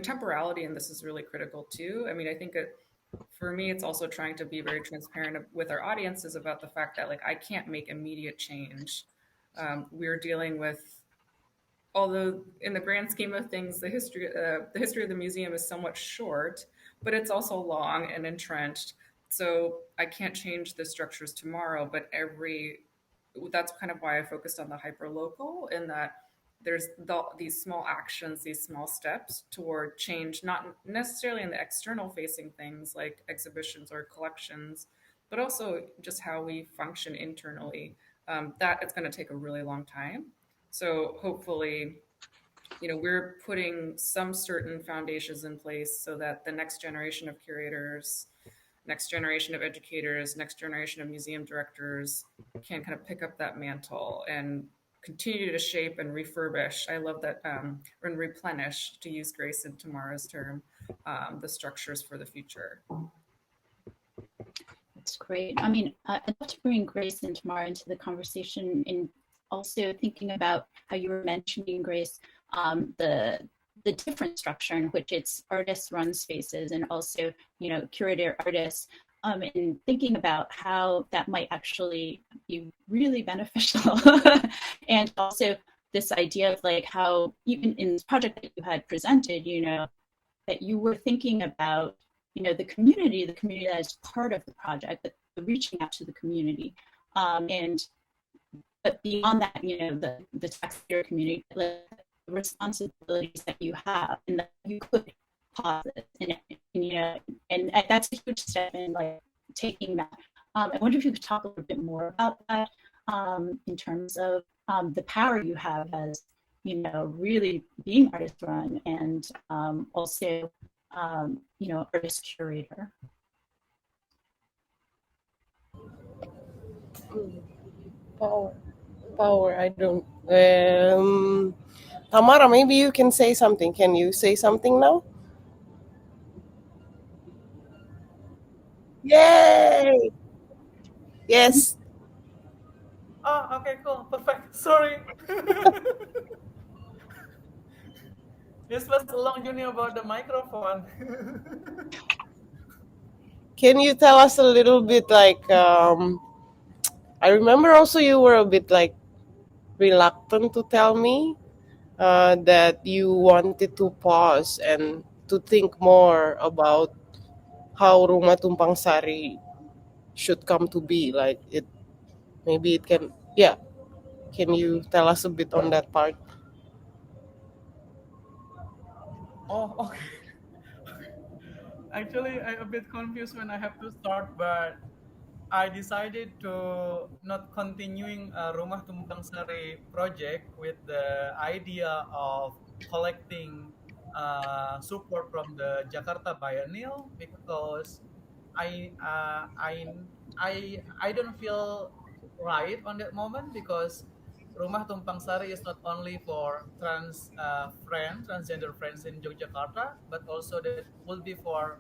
S3: temporality, and this is really critical too. I think for me, it's also trying to be very transparent with our audiences about the fact that I can't make immediate change. We're dealing with, although in the grand scheme of things, the history of the museum is somewhat short, but it's also long and entrenched. So I can't change the structures tomorrow, but that's kind of why I focused on the hyperlocal, in that there's these small actions, these small steps toward change, not necessarily in the external facing things like exhibitions or collections, but also just how we function internally. That it's going to take a really long time. So hopefully, we're putting some certain foundations in place so that the next generation of curators, next generation of educators, next generation of museum directors can kind of pick up that mantle and continue to shape and refurbish. I love that, and replenish, to use Grace and Tamarra's term, the structures for the future.
S2: That's great. I mean, I'd love to bring Grace and Tamarra into the conversation, and also thinking about how you were mentioning, Grace, the different structure in which it's artists run spaces and also, curator artists, and thinking about how that might actually be really beneficial. And also this idea of like how even in this project that you had presented, that you were thinking about, the community that is part of the project, that reaching out to the community. But beyond that, the taxpayer community, the responsibilities that you have and that you could pause it, and that's a huge step in like taking that. I wonder if you could talk a little bit more about that, in terms of the power you have as, really being artist run and also, artist curator.
S5: Power, I don't. Tamarra, maybe you can say something. Can you say something now? Yay! Yes.
S6: Oh, okay, cool, perfect. Sorry. This was a long journey about the microphone.
S5: Can you tell us a little bit like, I remember also you were a bit like reluctant to tell me that you wanted to pause and to think more about how Rumah Tumpang Sari should come to be. Like maybe it can, yeah. Can you tell us a bit on that part?
S6: Oh, okay. Actually, I'm a bit confused when I have to start, but I decided to not continuing Rumah Tumpang Sari project with the idea of collecting support from the Jakarta Biennale, because I uh, I I don't feel right on that moment, because Rumah Tumpang Sari is not only for transgender friends in Yogyakarta, but also that will be for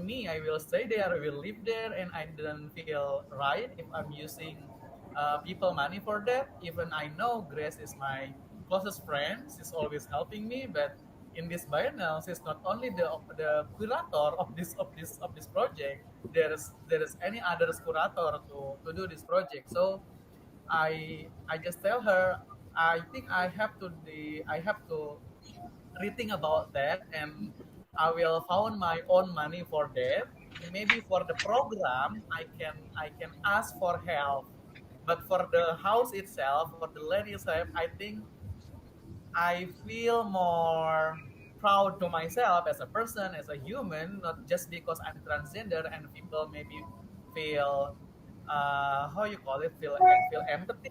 S6: me. I will stay there, I will live there, and I didn't feel right if I'm using people money for that. Even I know Grace is my closest friend, she's always helping me, but in this biennial, she's not only the curator of this project. There is any other curator to do this project. So I just tell her, I think I have to rethink about that, and I will found my own money for that. Maybe for the program, I can ask for help, but for the house itself, for the land itself, I think I feel more proud to myself as a person, as a human, not just because I'm transgender and people maybe feel how you call it, feel empathy,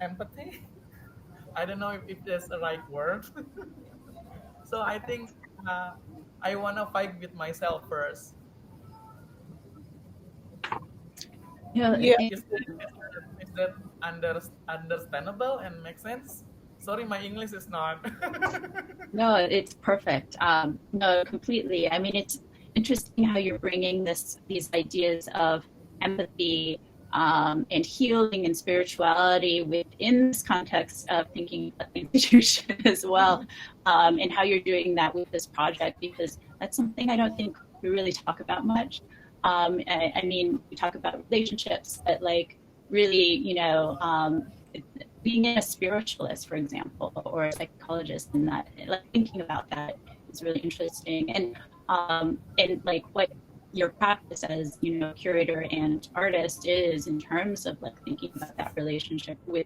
S6: empathy. I don't know if that's the right word. So I think uh, I wanna fight with myself first.
S2: Yeah,
S5: Yeah.
S6: Is that understandable and makes sense? Sorry, my English is not.
S2: no, it's perfect. No, completely. I mean, it's interesting how you're bringing these ideas of empathy, and healing and spirituality within this context of thinking about the institution as well, and how you're doing that with this project, because that's something I don't think we really talk about much. I mean, we talk about relationships, but like really, being a spiritualist, for example, or a psychologist, and that, like, thinking about that is really interesting. And like what your practice as, curator and artist is in terms of like thinking about that relationship with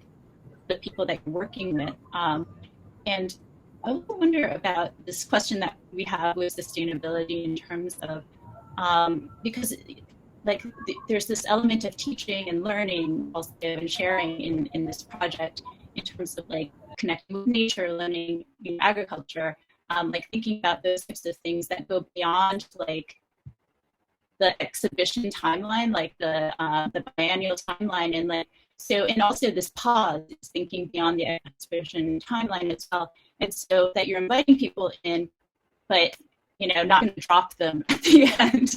S2: the people that you're working with. And I also wonder about this question that we have with sustainability in terms of, because like there's this element of teaching and learning also and sharing in this project in terms of like connecting with nature, learning agriculture, like thinking about those types of things that go beyond like the exhibition timeline, like the biennial timeline, and like so, and also this pause is thinking beyond the exhibition timeline as well, and so that you're inviting people in, but not going to drop them at the end,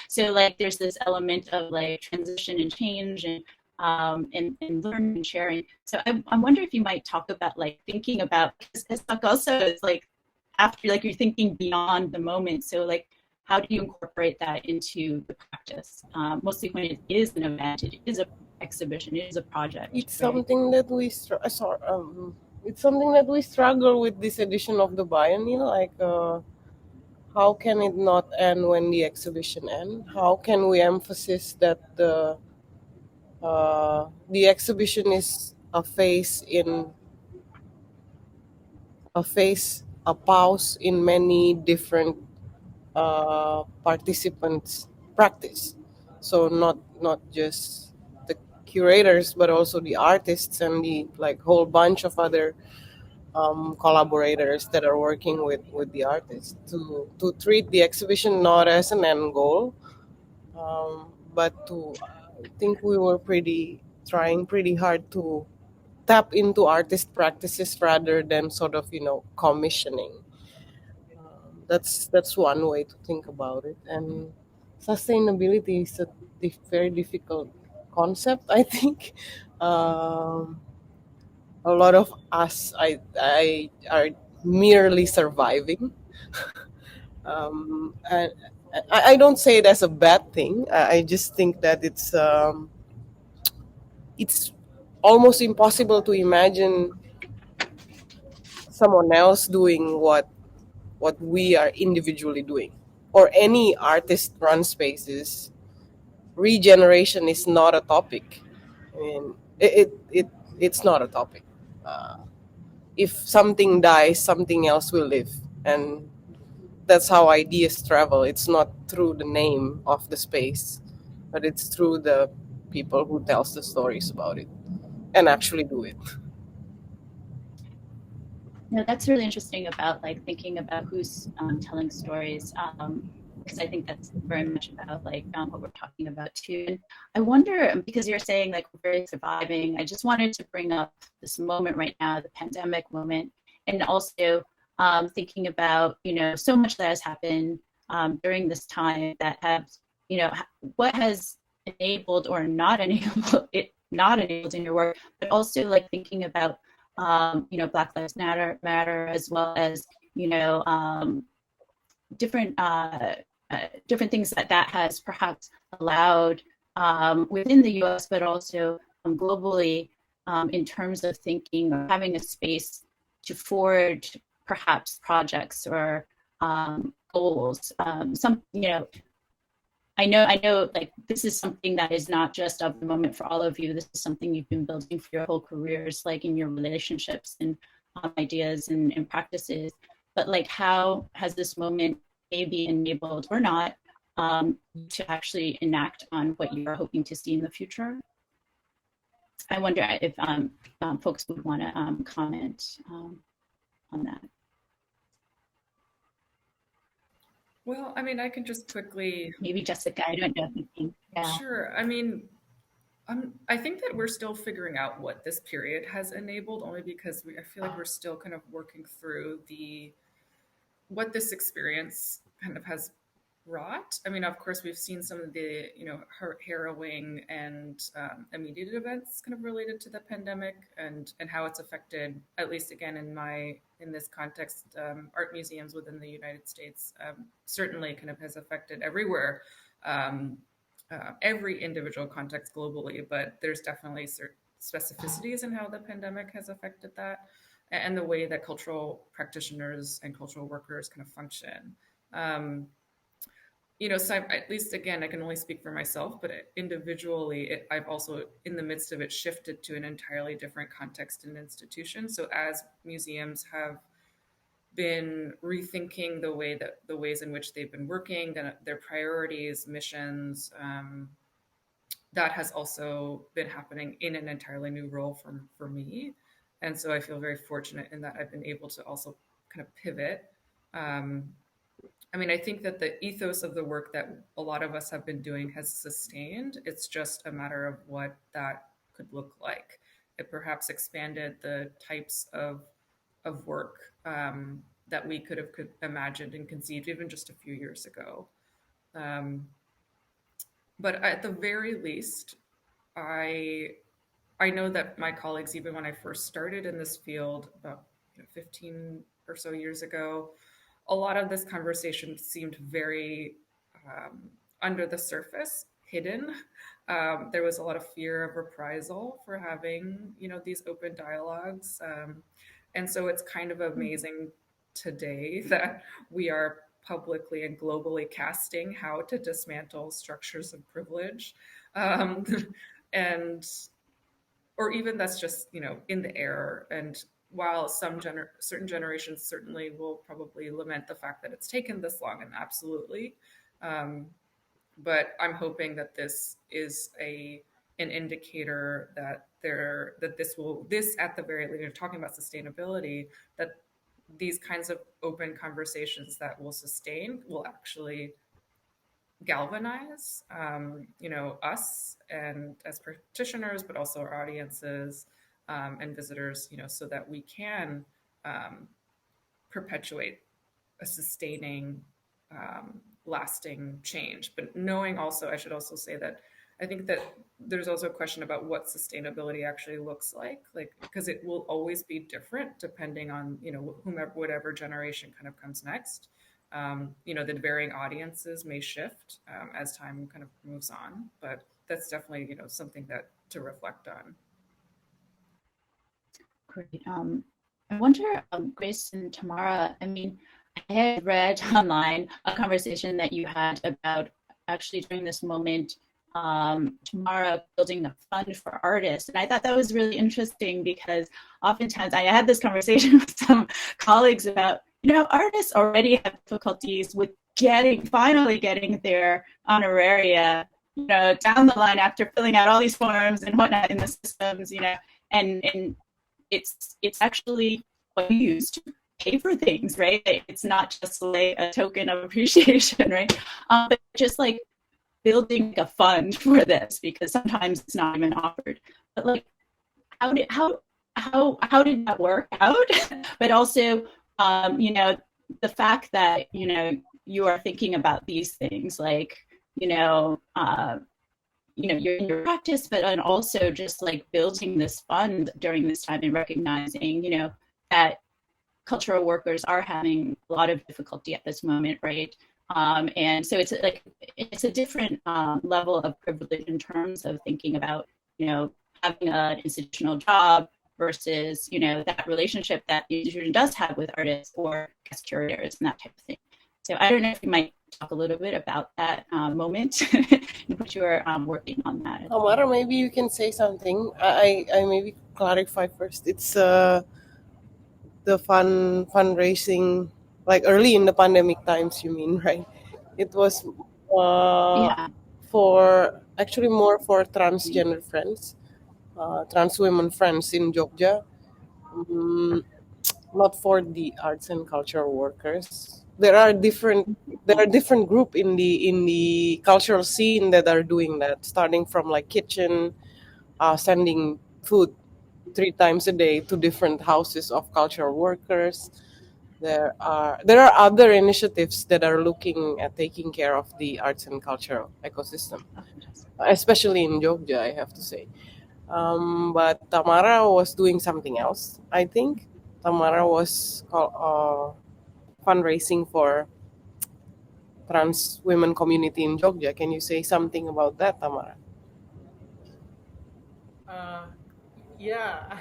S2: So like there's this element of like transition and change and learning and sharing. So I wonder if you might talk about like thinking about, because also it's like after like you're thinking beyond the moment. So like how do you incorporate that into the practice? Mostly when it is an event, it is an exhibition, it is a project.
S5: It's
S2: right?
S5: something that we it's something that we struggle with this edition of the biennial. Like, how can it not end when the exhibition ends? How can we emphasize that the exhibition is a pause in many different participants' practice. So not just the curators, but also the artists and the like whole bunch of other collaborators that are working with the artists to treat the exhibition not as an end goal, but to I think we were trying pretty hard to tap into artist practices rather than sort of commissioning. That's one way to think about it. And sustainability is a very difficult concept, I think. um, a lot of us I are merely surviving. And I don't say it as a bad thing. I just think that it's almost impossible to imagine someone else doing what we are individually doing, or any artist run spaces. Regeneration is not a topic. I mean, it's not a topic. uh, if something dies, something else will live, and that's how ideas travel. It's not through the name of the space, but it's through the people who tells the stories about it and actually do it.
S2: No, that's really interesting about like thinking about who's telling stories, because I think that's very much about like what we're talking about too. And I wonder, because you're saying like we're very surviving, I just wanted to bring up this moment right now, the pandemic moment, and also thinking about so much that has happened during this time that have what has enabled or not enabled in your work, but also like thinking about Black Lives Matter, as well as different different things that has perhaps allowed within the U.S., but also globally, in terms of thinking or having a space to forge perhaps projects or goals. I know, like this is something that is not just of the moment for all of you. This is something you've been building for your whole careers, like in your relationships and ideas and practices. But like, how has this moment maybe enabled or not to actually enact on what you're hoping to see in the future? I wonder if folks would want to comment on that.
S3: Well, I mean, I can just quickly.
S2: Maybe Jessica, I don't know if you think. Yeah.
S3: Sure. I mean, I think that we're still figuring out what this period has enabled, only because I feel like we're still kind of working through what this experience kind of has brought. I mean, of course, we've seen some of the harrowing and immediate events kind of related to the pandemic and how it's affected, at least again in this context, art museums within the United States certainly kind of has affected everywhere. Every individual context globally, but there's definitely certain specificities in how the pandemic has affected that and the way that cultural practitioners and cultural workers kind of function. so at least again, I can only speak for myself, but individually, I've also in the midst of it shifted to an entirely different context and institution. So as museums have been rethinking the ways in which they've been working, their priorities, missions, that has also been happening in an entirely new role for me. And so I feel very fortunate in that I've been able to also kind of pivot. I think that the ethos of the work that a lot of us have been doing has sustained. It's just a matter of what that could look like. It perhaps expanded the types of work that we could have imagined and conceived even just a few years ago. But at the very least, I know that my colleagues, even when I first started in this field about 15 or so years ago, a lot of this conversation seemed very under the surface, hidden. There was a lot of fear of reprisal for having, these open dialogues. And so it's kind of amazing today that we are publicly and globally casting how to dismantle structures of privilege. And or even that's just in the air. And while certain generations certainly will probably lament the fact that it's taken this long, and absolutely, but I'm hoping that this is an indicator that this at the very least, talking about sustainability, that these kinds of open conversations that will sustain will actually galvanize us and as practitioners, but also our audiences and visitors, so that we can perpetuate a sustaining lasting change. But knowing also, I should also say that I think that there's also a question about what sustainability actually looks like because it will always be different depending on whatever generation kind of comes next. The varying audiences may shift as time kind of moves on, but that's definitely something that to reflect on.
S2: Great. I wonder, Grace and Tamarra, I had read online a conversation that you had about actually during this moment, Tamarra building a fund for artists. And I thought that was really interesting because oftentimes I had this conversation with some colleagues about, artists already have difficulties with finally getting their honoraria, down the line after filling out all these forms and whatnot in the systems, and it's actually what you use to pay for things, right? It's not just like a token of appreciation, right? But just like building a fund for this, because sometimes it's not even offered. But like, how did that work out? But also, the fact that you are thinking about these things, like you're in your practice, but and also just like building this fund during this time and recognizing, that cultural workers are having a lot of difficulty at this moment, right? And so it's a different level of privilege in terms of thinking about, having an institutional job versus, that relationship that the institution does have with artists or guest curators and that type of thing. So I don't know if you might talk a little bit about that moment in which you are working on that.
S5: Tamarra, maybe you can say something. I maybe clarify first. It's the fundraising, like early in the pandemic times, you mean, right? It was for actually more for transgender friends, trans women friends in Jogja, not for the arts and cultural workers. There are different group in the cultural scene that are doing that, starting from like kitchen, sending food 3 times a day to different houses of cultural workers. There are other initiatives that are looking at taking care of the arts and cultural ecosystem, especially in Jogja, I have to say. But Tamarra was doing something else. I think Tamarra was fundraising for trans women community in Jogja. Can you say something about that, Tamarra?
S6: Yeah.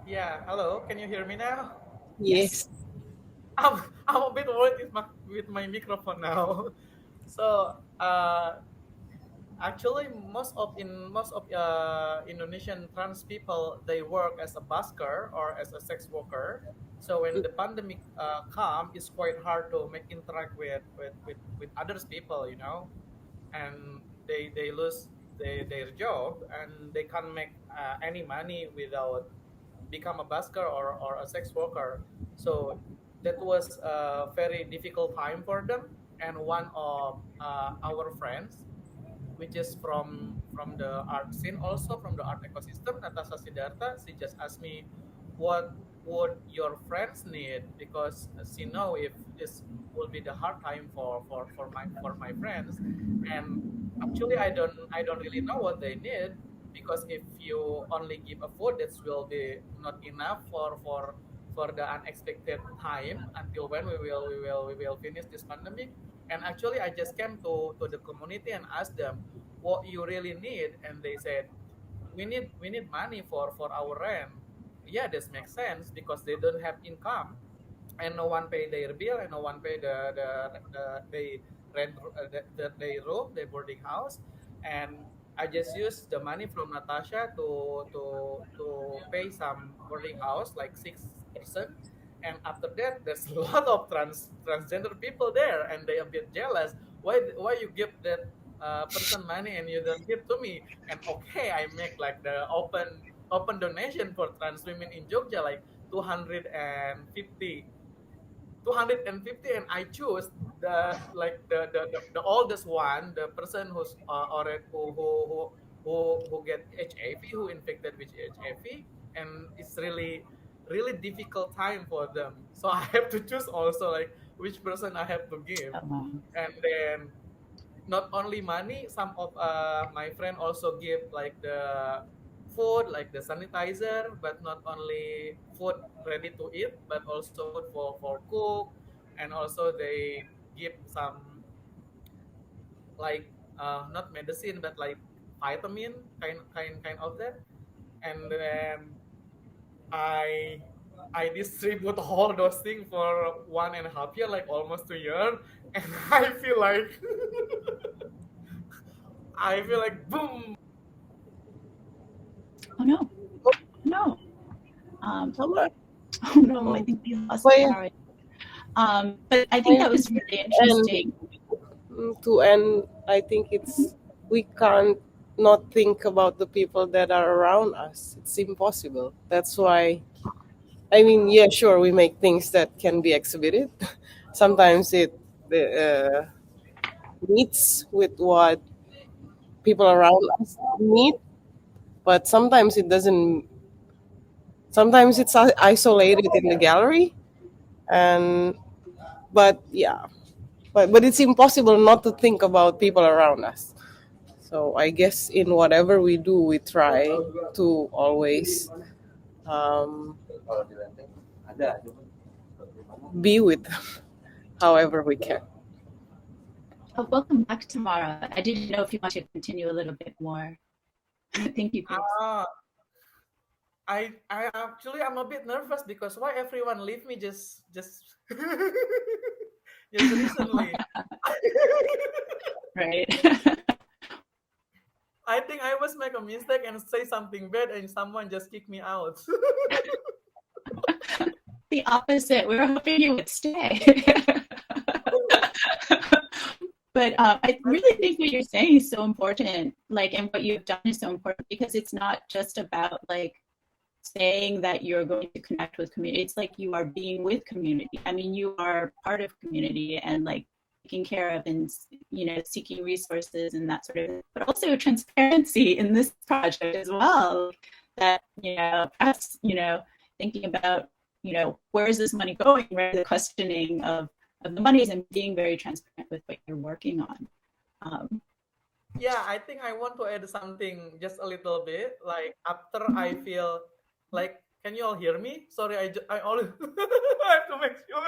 S6: Yeah. Hello. Can you hear me now?
S5: Yes.
S6: I'm a bit worried with my microphone now. So actually, most of Indonesian trans people, they work as a busker or as a sex worker. So when the pandemic come, it's quite hard to make interact with others people, you know, and they lose their job and they can't make any money without become a busker or a sex worker. So that was a very difficult time for them. And one of our friends, which is from the art scene, also from the art ecosystem, Natasha Siddhartha, she just asked me, what would your friends need, because she know if this will be the hard time for my friends. And actually I don't really know what they need, because if you only give a food, that will be not enough for the unexpected time until when we will finish this pandemic. And actually I just came to the community and asked them what you really need, and they said, we need money for our rent. Yeah, this makes sense because they don't have income, and no one pay their bill, and no one pay the they rent their room, their boarding house. And I just use the money from Natasha to pay some boarding house, like 6 person. And after that, there's a lot of transgender people there, and they a bit jealous. Why you give that person money and you don't give to me? And okay, I make like the open donation for trans women in Jogja, like 250 250, and I choose the like the oldest one, the person who's already who get HIV, who infected with HIV. And it's really difficult time for them. So I have to choose also like which person I have to give. And then not only money, some of my friend also give like the food, like the sanitizer, but not only food ready to eat, but also food for cook. And also they give some like not medicine, but like vitamin, kind of that. And then i I distribute all those things for 1.5 year, like almost 2 year. And I feel like boom.
S2: Oh no, no.
S5: Tamarra.
S2: Oh no, I think we lost
S5: Oh, yeah.
S2: Tara. But I think that was really interesting.
S5: To end, I think we can't not think about the people that are around us. It's impossible. That's why, I mean, yeah, sure, we make things that can be exhibited. Sometimes it uh, meets with what people around us need, but sometimes it doesn't. Sometimes it's isolated in the gallery, and but yeah, but it's impossible not to think about people around us. So I guess in whatever we do, we try to always um, be with them however we can.
S2: Oh, welcome back, Tamara. I didn't know if you want to continue a little bit more. Thank you.
S6: I actually I'm a bit nervous because why everyone leave me just just recently.
S2: Right.
S6: I think I was make a mistake and say something bad and someone just kick me out.
S2: The opposite. We were hoping you would stay. But I really think what you're saying is so important, like, and what you've done is so important, because it's not just about like saying that you're going to connect with community. It's like you are being with community. I mean, you are part of community and like taking care of and, you know, seeking resources and that sort of thing, but also transparency in this project as well. That, you know, perhaps, you know, thinking about, you know, where is this money going, right? The questioning of the monies and being very transparent with what you're working on.
S6: Yeah, I think I want to add something just a little bit. Like after I feel like, can you all hear me? Sorry, I always I have to make sure.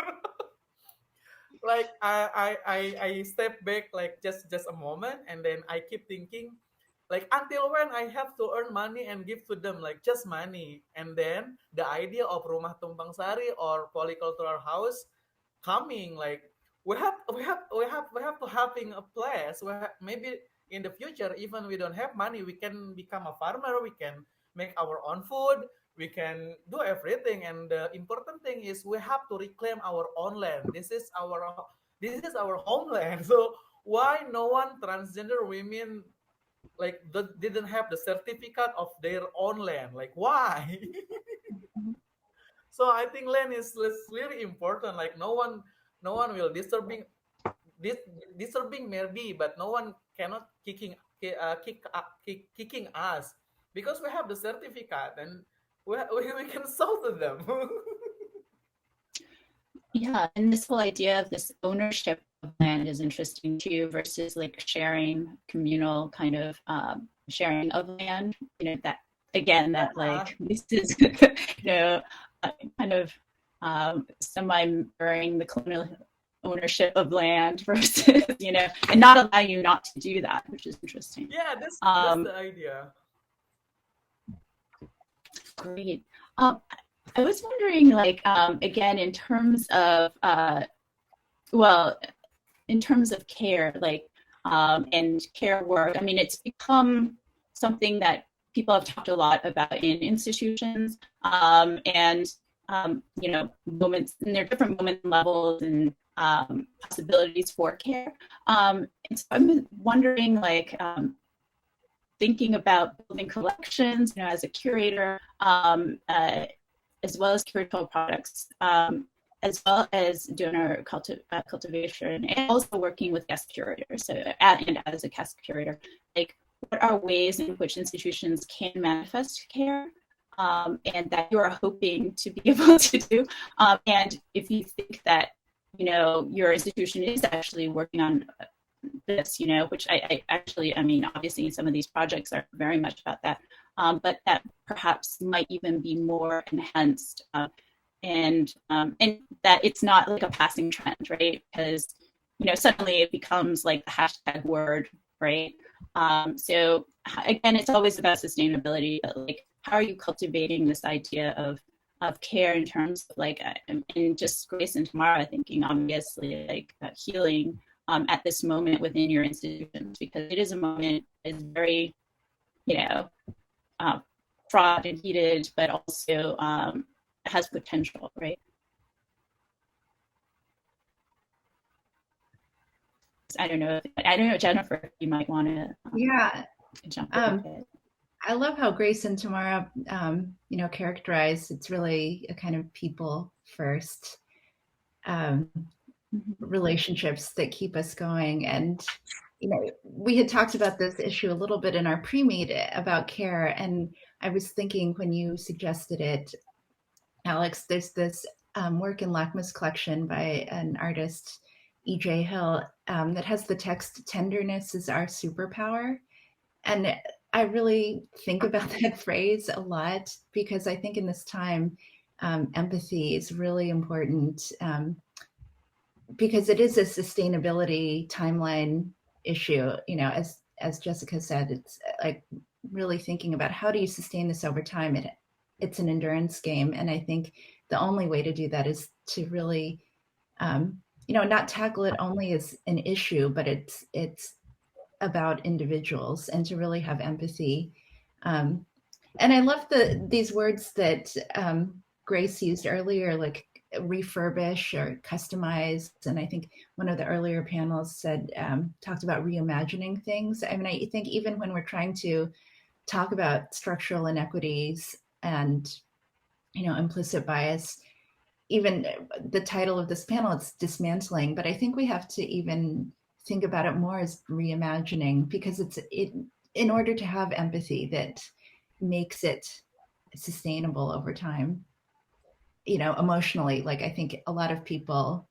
S6: Like I step back like just a moment, and then I keep thinking, like until when I have to earn money and give to them, like just money. And then the idea of Rumah Tumpang Sari or polycultural house coming, like we have to having a place where maybe in the future, even we don't have money, we can become a farmer, we can make our own food, we can do everything. And the important thing is we have to reclaim our own land. This is our homeland. So why no one transgender women like didn't have the certificate of their own land? Like why? So I think land is really important. Like no one will this disturbing maybe, but no one cannot kicking us because we have the certificate and we can sell to them.
S2: Yeah, and this whole idea of this ownership of land is interesting too, versus like sharing, communal kind of sharing of land. You know, that again, that like this is kind of semi-mirroring the colonial ownership of land versus and not allow you not to do that, which is interesting.
S6: Yeah, that's the idea.
S2: Great. I was wondering, like, again, in terms of, in terms of care, like, and care work, I mean, it's become something that people have talked a lot about in institutions, and, moments, and there are different moment levels and possibilities for care. And so I'm wondering, like, thinking about building collections, as a curator, as well as curatorial products, as well as donor cultivation, and also working with guest curators. So, and as a guest curator, like, what are ways in which institutions can manifest care, and that you are hoping to be able to do? And if you think that, your institution is actually working on this, which I actually, I mean, obviously some of these projects are very much about that, but that perhaps might even be more enhanced, and that it's not like a passing trend, right? Because, suddenly it becomes like the hashtag word, right? So again, it's always about sustainability, but like, how are you cultivating this idea of care in terms of like, and just Grace and Tamarra thinking obviously like healing at this moment within your institutions, because it is a moment that is very, fraught and heated, but also has potential, right? I don't know, Jennifer, you might want to jump in.
S4: I love how Grace and Tamarra, characterize it's really a kind of people first relationships that keep us going. And, we had talked about this issue a little bit in our pre-meet about care. And I was thinking when you suggested it, Alex, there's this work in LACMA's collection by an artist, E.J. Hill, that has the text, "Tenderness is our superpower." And I really think about that phrase a lot, because I think in this time, empathy is really important, because it is a sustainability timeline issue. As Jessica said, it's like really thinking about how do you sustain this over time. It's an endurance game. And I think the only way to do that is to really, not tackle it only as an issue, but it's about individuals, and to really have empathy. And I love these words that Grace used earlier, like refurbish or customize. And I think one of the earlier panels talked about reimagining things. I mean, I think even when we're trying to talk about structural inequities and, implicit bias, even the title of this panel, it's dismantling, but I think we have to even think about it more as reimagining, because in order to have empathy that makes it sustainable over time, emotionally. Like, I think a lot of people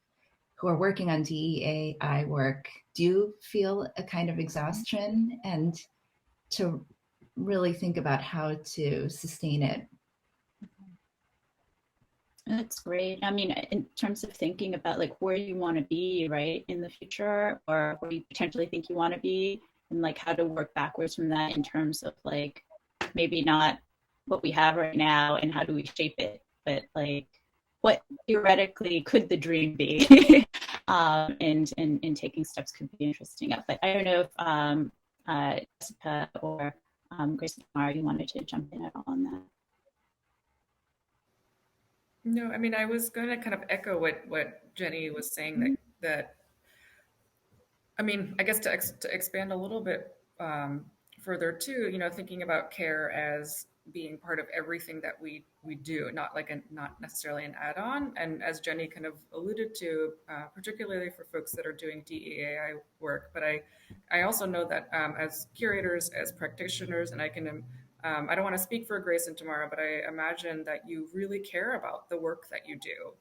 S4: who are working on DEAI work do feel a kind of exhaustion, and to really think about how to sustain it.
S2: That's great. I mean, in terms of thinking about like where you want to be, right, in the future, or where you potentially think you want to be, and like how to work backwards from that in terms of like maybe not what we have right now and how do we shape it, but like what theoretically could the dream be? and taking steps could be interesting. But I don't know if Jessica or Grace and Tamarra, you wanted to jump in at all on that.
S3: No, I mean, I was going to kind of echo what Jenny was saying, that I mean, I guess to expand a little bit further too, thinking about care as being part of everything that we do, not necessarily an add-on. And as Jenny kind of alluded to, particularly for folks that are doing DEAI work, but I also know that as curators, as practitioners, and I don't want to speak for Grace and Tamarra, but I imagine that you really care about the work that you do.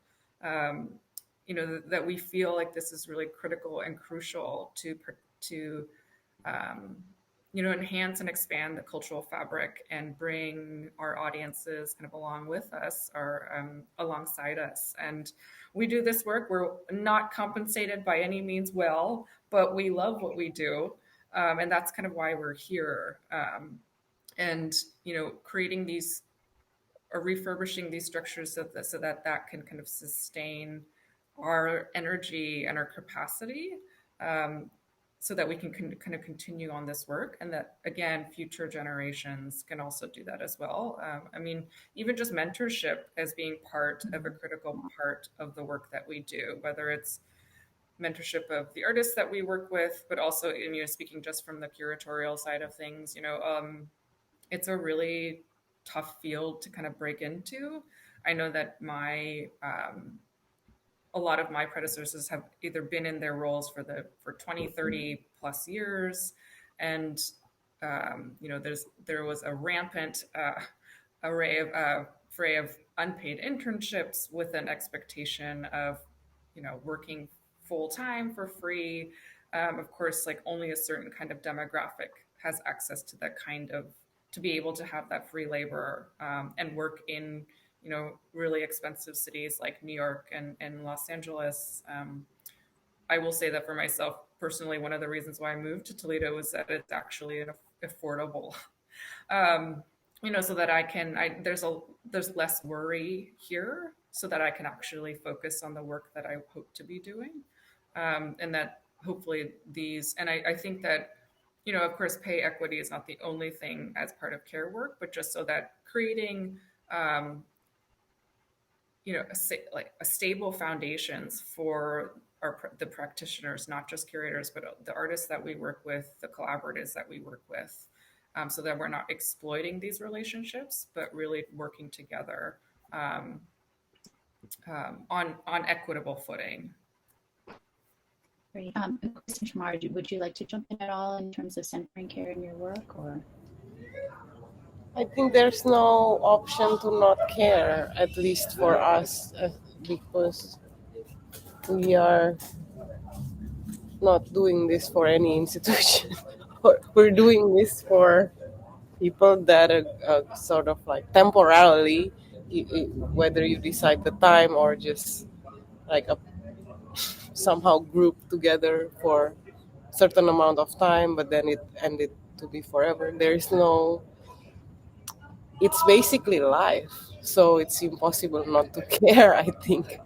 S3: That we feel like this is really critical and crucial to enhance and expand the cultural fabric and bring our audiences kind of along with us or alongside us. And we do this work. We're not compensated by any means well, but we love what we do. And that's kind of why we're here. And creating these or refurbishing these structures so that can kind of sustain our energy and our capacity, so that we can kind of continue on this work, and that again future generations can also do that as well. I mean, even just mentorship as being part of a critical part of the work that we do, whether it's mentorship of the artists that we work with, but also speaking just from the curatorial side of things, it's a really tough field to kind of break into. I know that a lot of my predecessors have either been in their roles for 20, 30 plus years. And, there was a rampant fray of unpaid internships with an expectation of, working full time for free. Of course, like only a certain kind of demographic has access to that to be able to have that free labor and work in really expensive cities like New York and Los Angeles. I will say that for myself personally, one of the reasons why I moved to Toledo is that it's actually affordable, so that there's less worry here, so that I can actually focus on the work that I hope to be doing. And that hopefully I think that, of course, pay equity is not the only thing as part of care work, but just so that creating a stable foundations for the practitioners, not just curators, but the artists that we work with, the collaborators that we work with, so that we're not exploiting these relationships, but really working together on equitable footing.
S2: Great. Kristen Tamarra, would you like to jump in at all in terms of centering care in your work, or?
S5: I think there's no option to not care, at least for us, because we are not doing this for any institution. We're doing this for people that are sort of like temporarily, whether you decide the time or just like somehow grouped together for a certain amount of time, but then it ended to be forever. It's basically life, so it's impossible not to care, I think.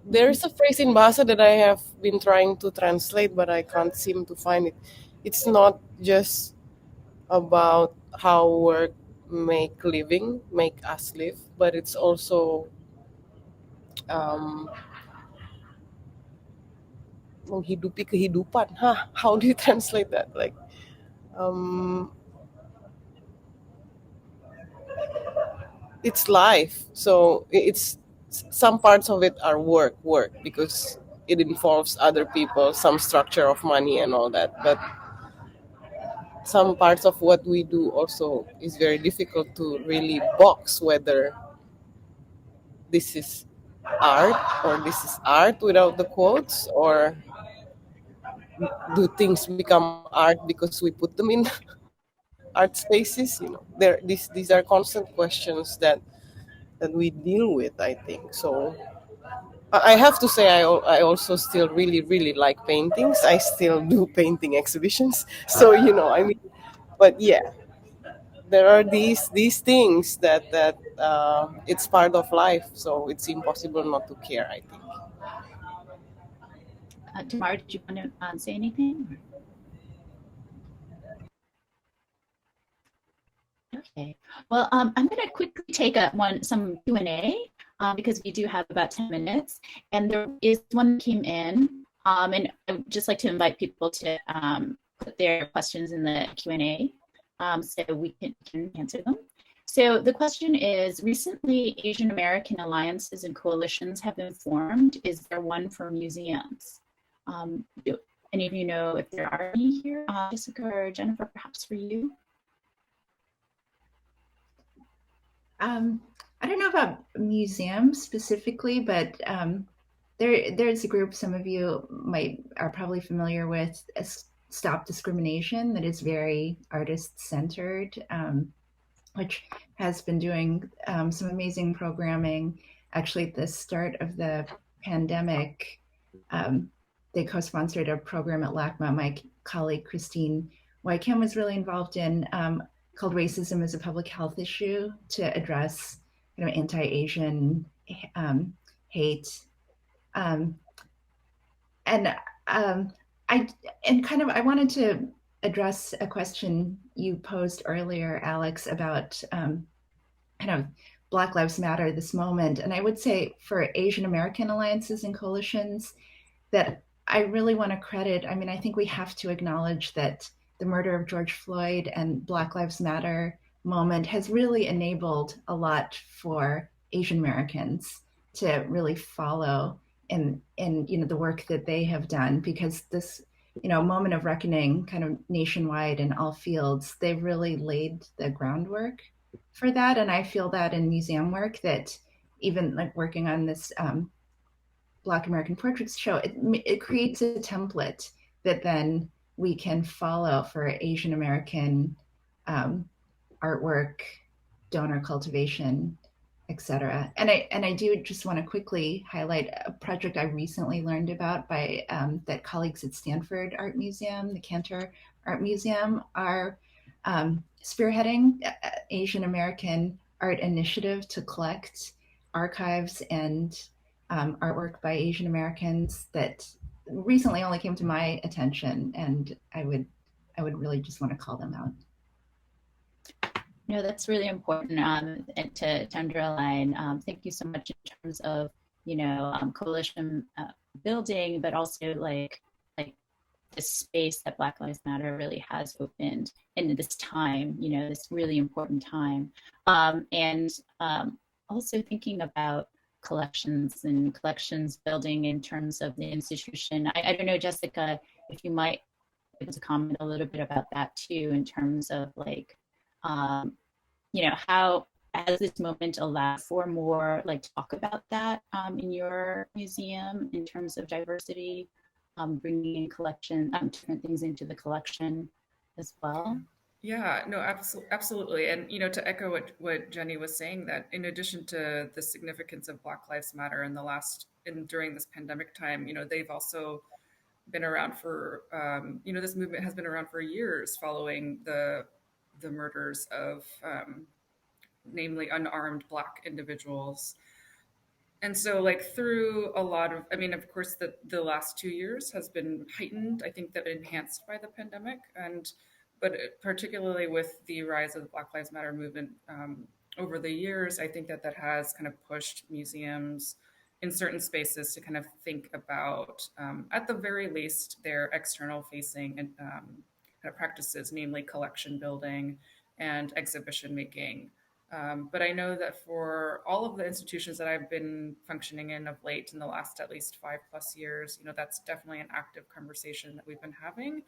S5: There is a phrase in Bahasa that I have been trying to translate, but I can't seem to find it. It's not just about how work make us live, but it's also menghidupi kehidupan. How do you translate that? Like, it's life. So it's some parts of it are work because it involves other people, some structure of money and all that. But some parts of what we do also is very difficult to really box whether this is art or this is art without the quotes, or do things become art because we put them in art spaces? These are constant questions that we deal with, I think. So I have to say, I also still really, really like paintings. I still do painting exhibitions. So, but yeah, there are these things that it's part of life, so it's impossible not to care, I think.
S2: Tamarra, did you want to say anything? Okay, well, I'm going to quickly take some Q&A because we do have about 10 minutes, and there is one that came in, and I would just like to invite people to put their questions in the Q&A so we can answer them. So the question is, recently Asian American alliances and coalitions have been formed. Is there one for museums? Do any of you know if there are any here? Jessica or Jennifer, perhaps for you?
S4: I don't know about museums specifically, but there's a group some of you are probably familiar with, Stop Discrimination, that is very artist-centered, which has been doing some amazing programming. Actually, at the start of the pandemic, they co-sponsored a program at LACMA. My colleague Christine Wycam was really involved in, called Racism as a Public Health Issue, to address anti-Asian hate. I wanted to address a question you posed earlier, Alex, about Black Lives Matter this moment. And I would say for Asian American alliances and coalitions that I really want to credit. I mean, I think we have to acknowledge that the murder of George Floyd and Black Lives Matter moment has really enabled a lot for Asian Americans to really follow in the work that they have done, because this moment of reckoning kind of nationwide in all fields, they've really laid the groundwork for that. And I feel that in museum work, that even like working on this Black American Portraits show, it creates a template that then we can follow for Asian American artwork, donor cultivation, etc. And I do just want to quickly highlight a project I recently learned about by that colleagues at Stanford Art Museum, the Cantor Art Museum, are spearheading Asian American art initiative to collect archives and artwork by Asian Americans that recently only came to my attention, and I would really just want to call them out.
S2: No, that's really important to underline. Thank you so much in terms of coalition building, but also like the space that Black Lives Matter really has opened in this time, this really important time, and also thinking about collections and collections building in terms of the institution. I don't know, Jessica, if you might be able to comment a little bit about that too, in terms of like, how has this moment allowed for more talk about that in your museum in terms of diversity, bringing in collection, different things into the collection as well?
S3: Yeah, no, absolutely. And, to echo what Jenny was saying, that in addition to the significance of Black Lives Matter during this pandemic time, they've also been around for, this movement has been around for years following the murders of, namely unarmed Black individuals. And so through a lot of, of course, the last 2 years has been heightened, I think that enhanced by the pandemic, but particularly with the rise of the Black Lives Matter movement over the years, I think that has kind of pushed museums in certain spaces to kind of think about, at the very least, their external facing and kind of practices, namely collection building and exhibition making. But I know that for all of the institutions that I've been functioning in of late, in the last at least 5+ years, that's definitely an active conversation that we've been having,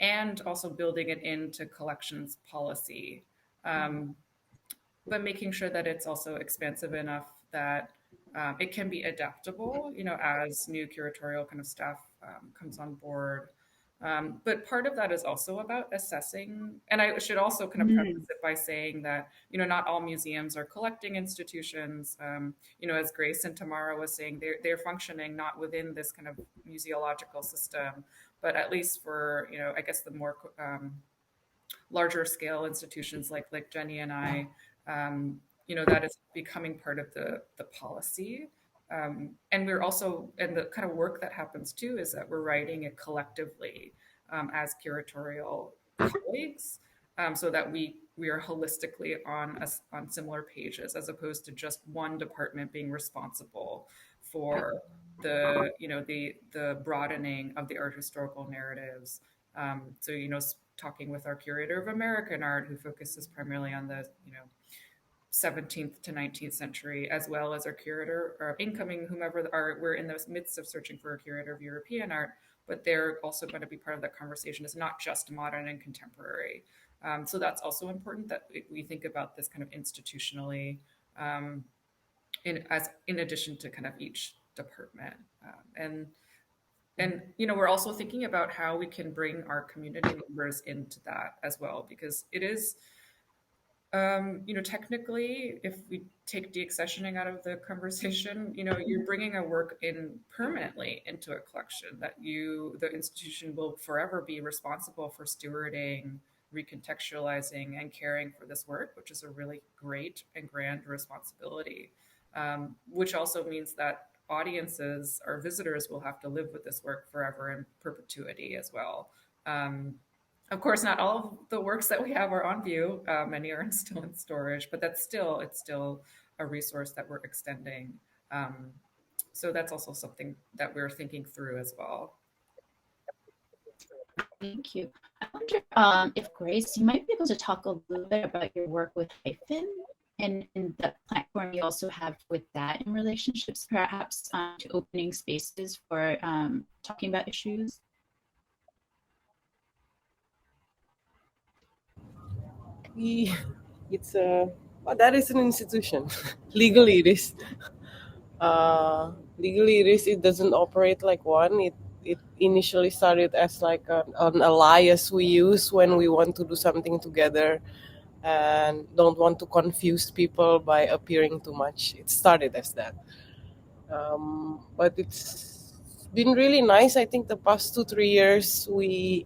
S3: and also building it into collections policy, but making sure that it's also expansive enough that it can be adaptable, as new curatorial kind of staff comes on board. But part of that is also about assessing, and I should also kind of preface it by saying that, not all museums are collecting institutions. As Grace and Tamarra was saying, they're functioning not within this kind of museological system, but at least for, I guess the more larger scale institutions like Jenny and I, that is becoming part of the policy. And we're also, and the kind of work that happens too is that we're writing it collectively as curatorial colleagues, so that we are holistically on similar pages, as opposed to just one department being responsible for the broadening of the art historical narratives. So talking with our curator of American art, who focuses primarily on the 17th to 19th century, as well as our curator or incoming, whomever we're in the midst of searching for a curator of European art, but they're also going to be part of that conversation. It's not just modern and contemporary. So that's also important, that we think about this kind of institutionally, in addition to kind of each department. And we're also thinking about how we can bring our community members into that as well, because it is, technically, if we take deaccessioning out of the conversation, you're bringing a work in permanently into a collection that the institution will forever be responsible for stewarding, recontextualizing, and caring for this work, which is a really great and grand responsibility, which also means that audiences or visitors will have to live with this work forever in perpetuity as well. Of course, not all of the works that we have are on view. Many are still in storage, but it's still a resource that we're extending. So that's also something that we're thinking through as well.
S2: Thank you. I wonder if Grace, you might be able to talk a little bit about your work with Hyphen and the platform you also have with that in relationships, perhaps to opening spaces for talking about issues.
S5: It's that is an institution. Legally, it is. Legally, it doesn't operate like one. It initially started as like an alias we use when we want to do something together and don't want to confuse people by appearing too much. It started as that. But it's been really nice. I think the past 2-3 years we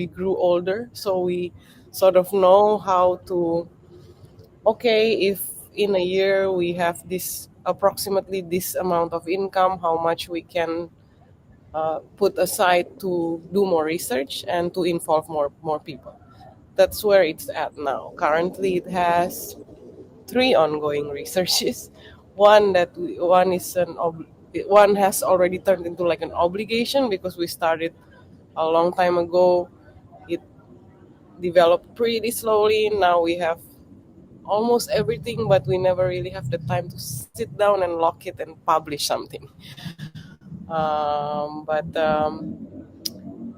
S5: grew older, so we sort of know how to, okay, if in a year we have this approximately this amount of income, how much we can put aside to do more research and to involve more people. That's where it's at now. Currently, it has 3 ongoing researches. One has already turned into like an obligation because we started a long time ago. It developed pretty slowly. Now we have almost everything, but we never really have the time to sit down and lock it and publish something.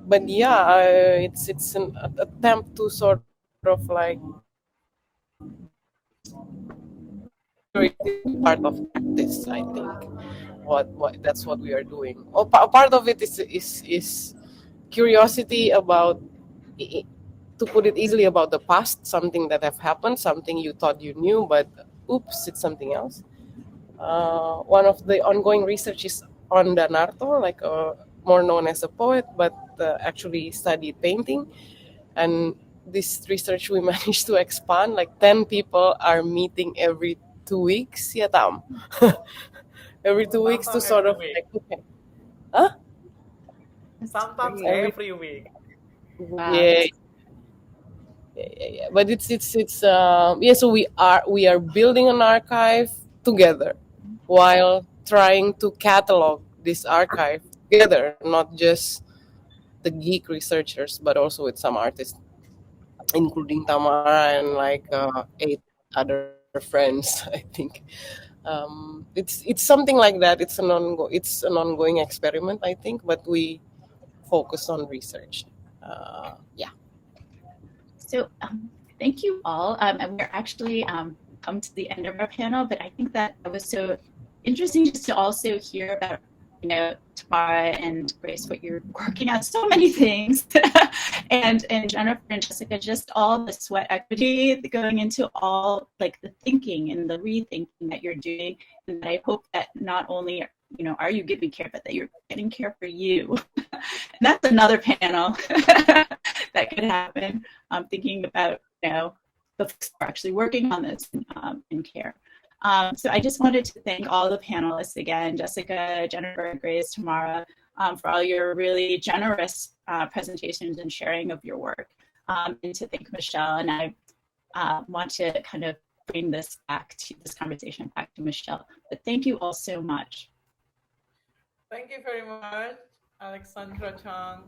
S5: But yeah, it's an attempt to sort of like part of practice. I think what that's what we are doing. Part of it is curiosity about, to put it easily, about the past, something that have happened, something you thought you knew, but oops, it's something else. One of the ongoing research is on Danarto, like more known as a poet, but actually studied painting. And this research we managed to expand, like 10 people are meeting every 2 weeks. Yeah, Tam. Every 2 weeks to sort of like, okay. Huh?
S6: Sometimes every week.
S2: Wow.
S5: Yeah. But it's so we are building an archive together while trying to catalog this archive together, not just the geek researchers, but also with some artists, including Tamarra and like 8 other friends, I think. It's something like that. It's an ongoing experiment, I think, but we focus on research. Yeah.
S2: So thank you all. And we're actually come to the end of our panel, but I think that it was so interesting just to also hear about, Tamarra and Grace, what you're working on, so many things, and Jennifer and Jessica, just all the sweat equity going into all like the thinking and the rethinking that you're doing. And I hope that not only are you giving care, but that you're getting care for you. And that's another panel that could happen. Thinking about, the folks who are actually working on this in care. So I just wanted to thank all the panelists again, Jessica, Jennifer, Grace, Tamarra, for all your really generous presentations and sharing of your work. And to thank Michelle, and I want to kind of bring this conversation back to Michelle. But thank you all so much.
S6: Thank you very much, Alexandra Chang.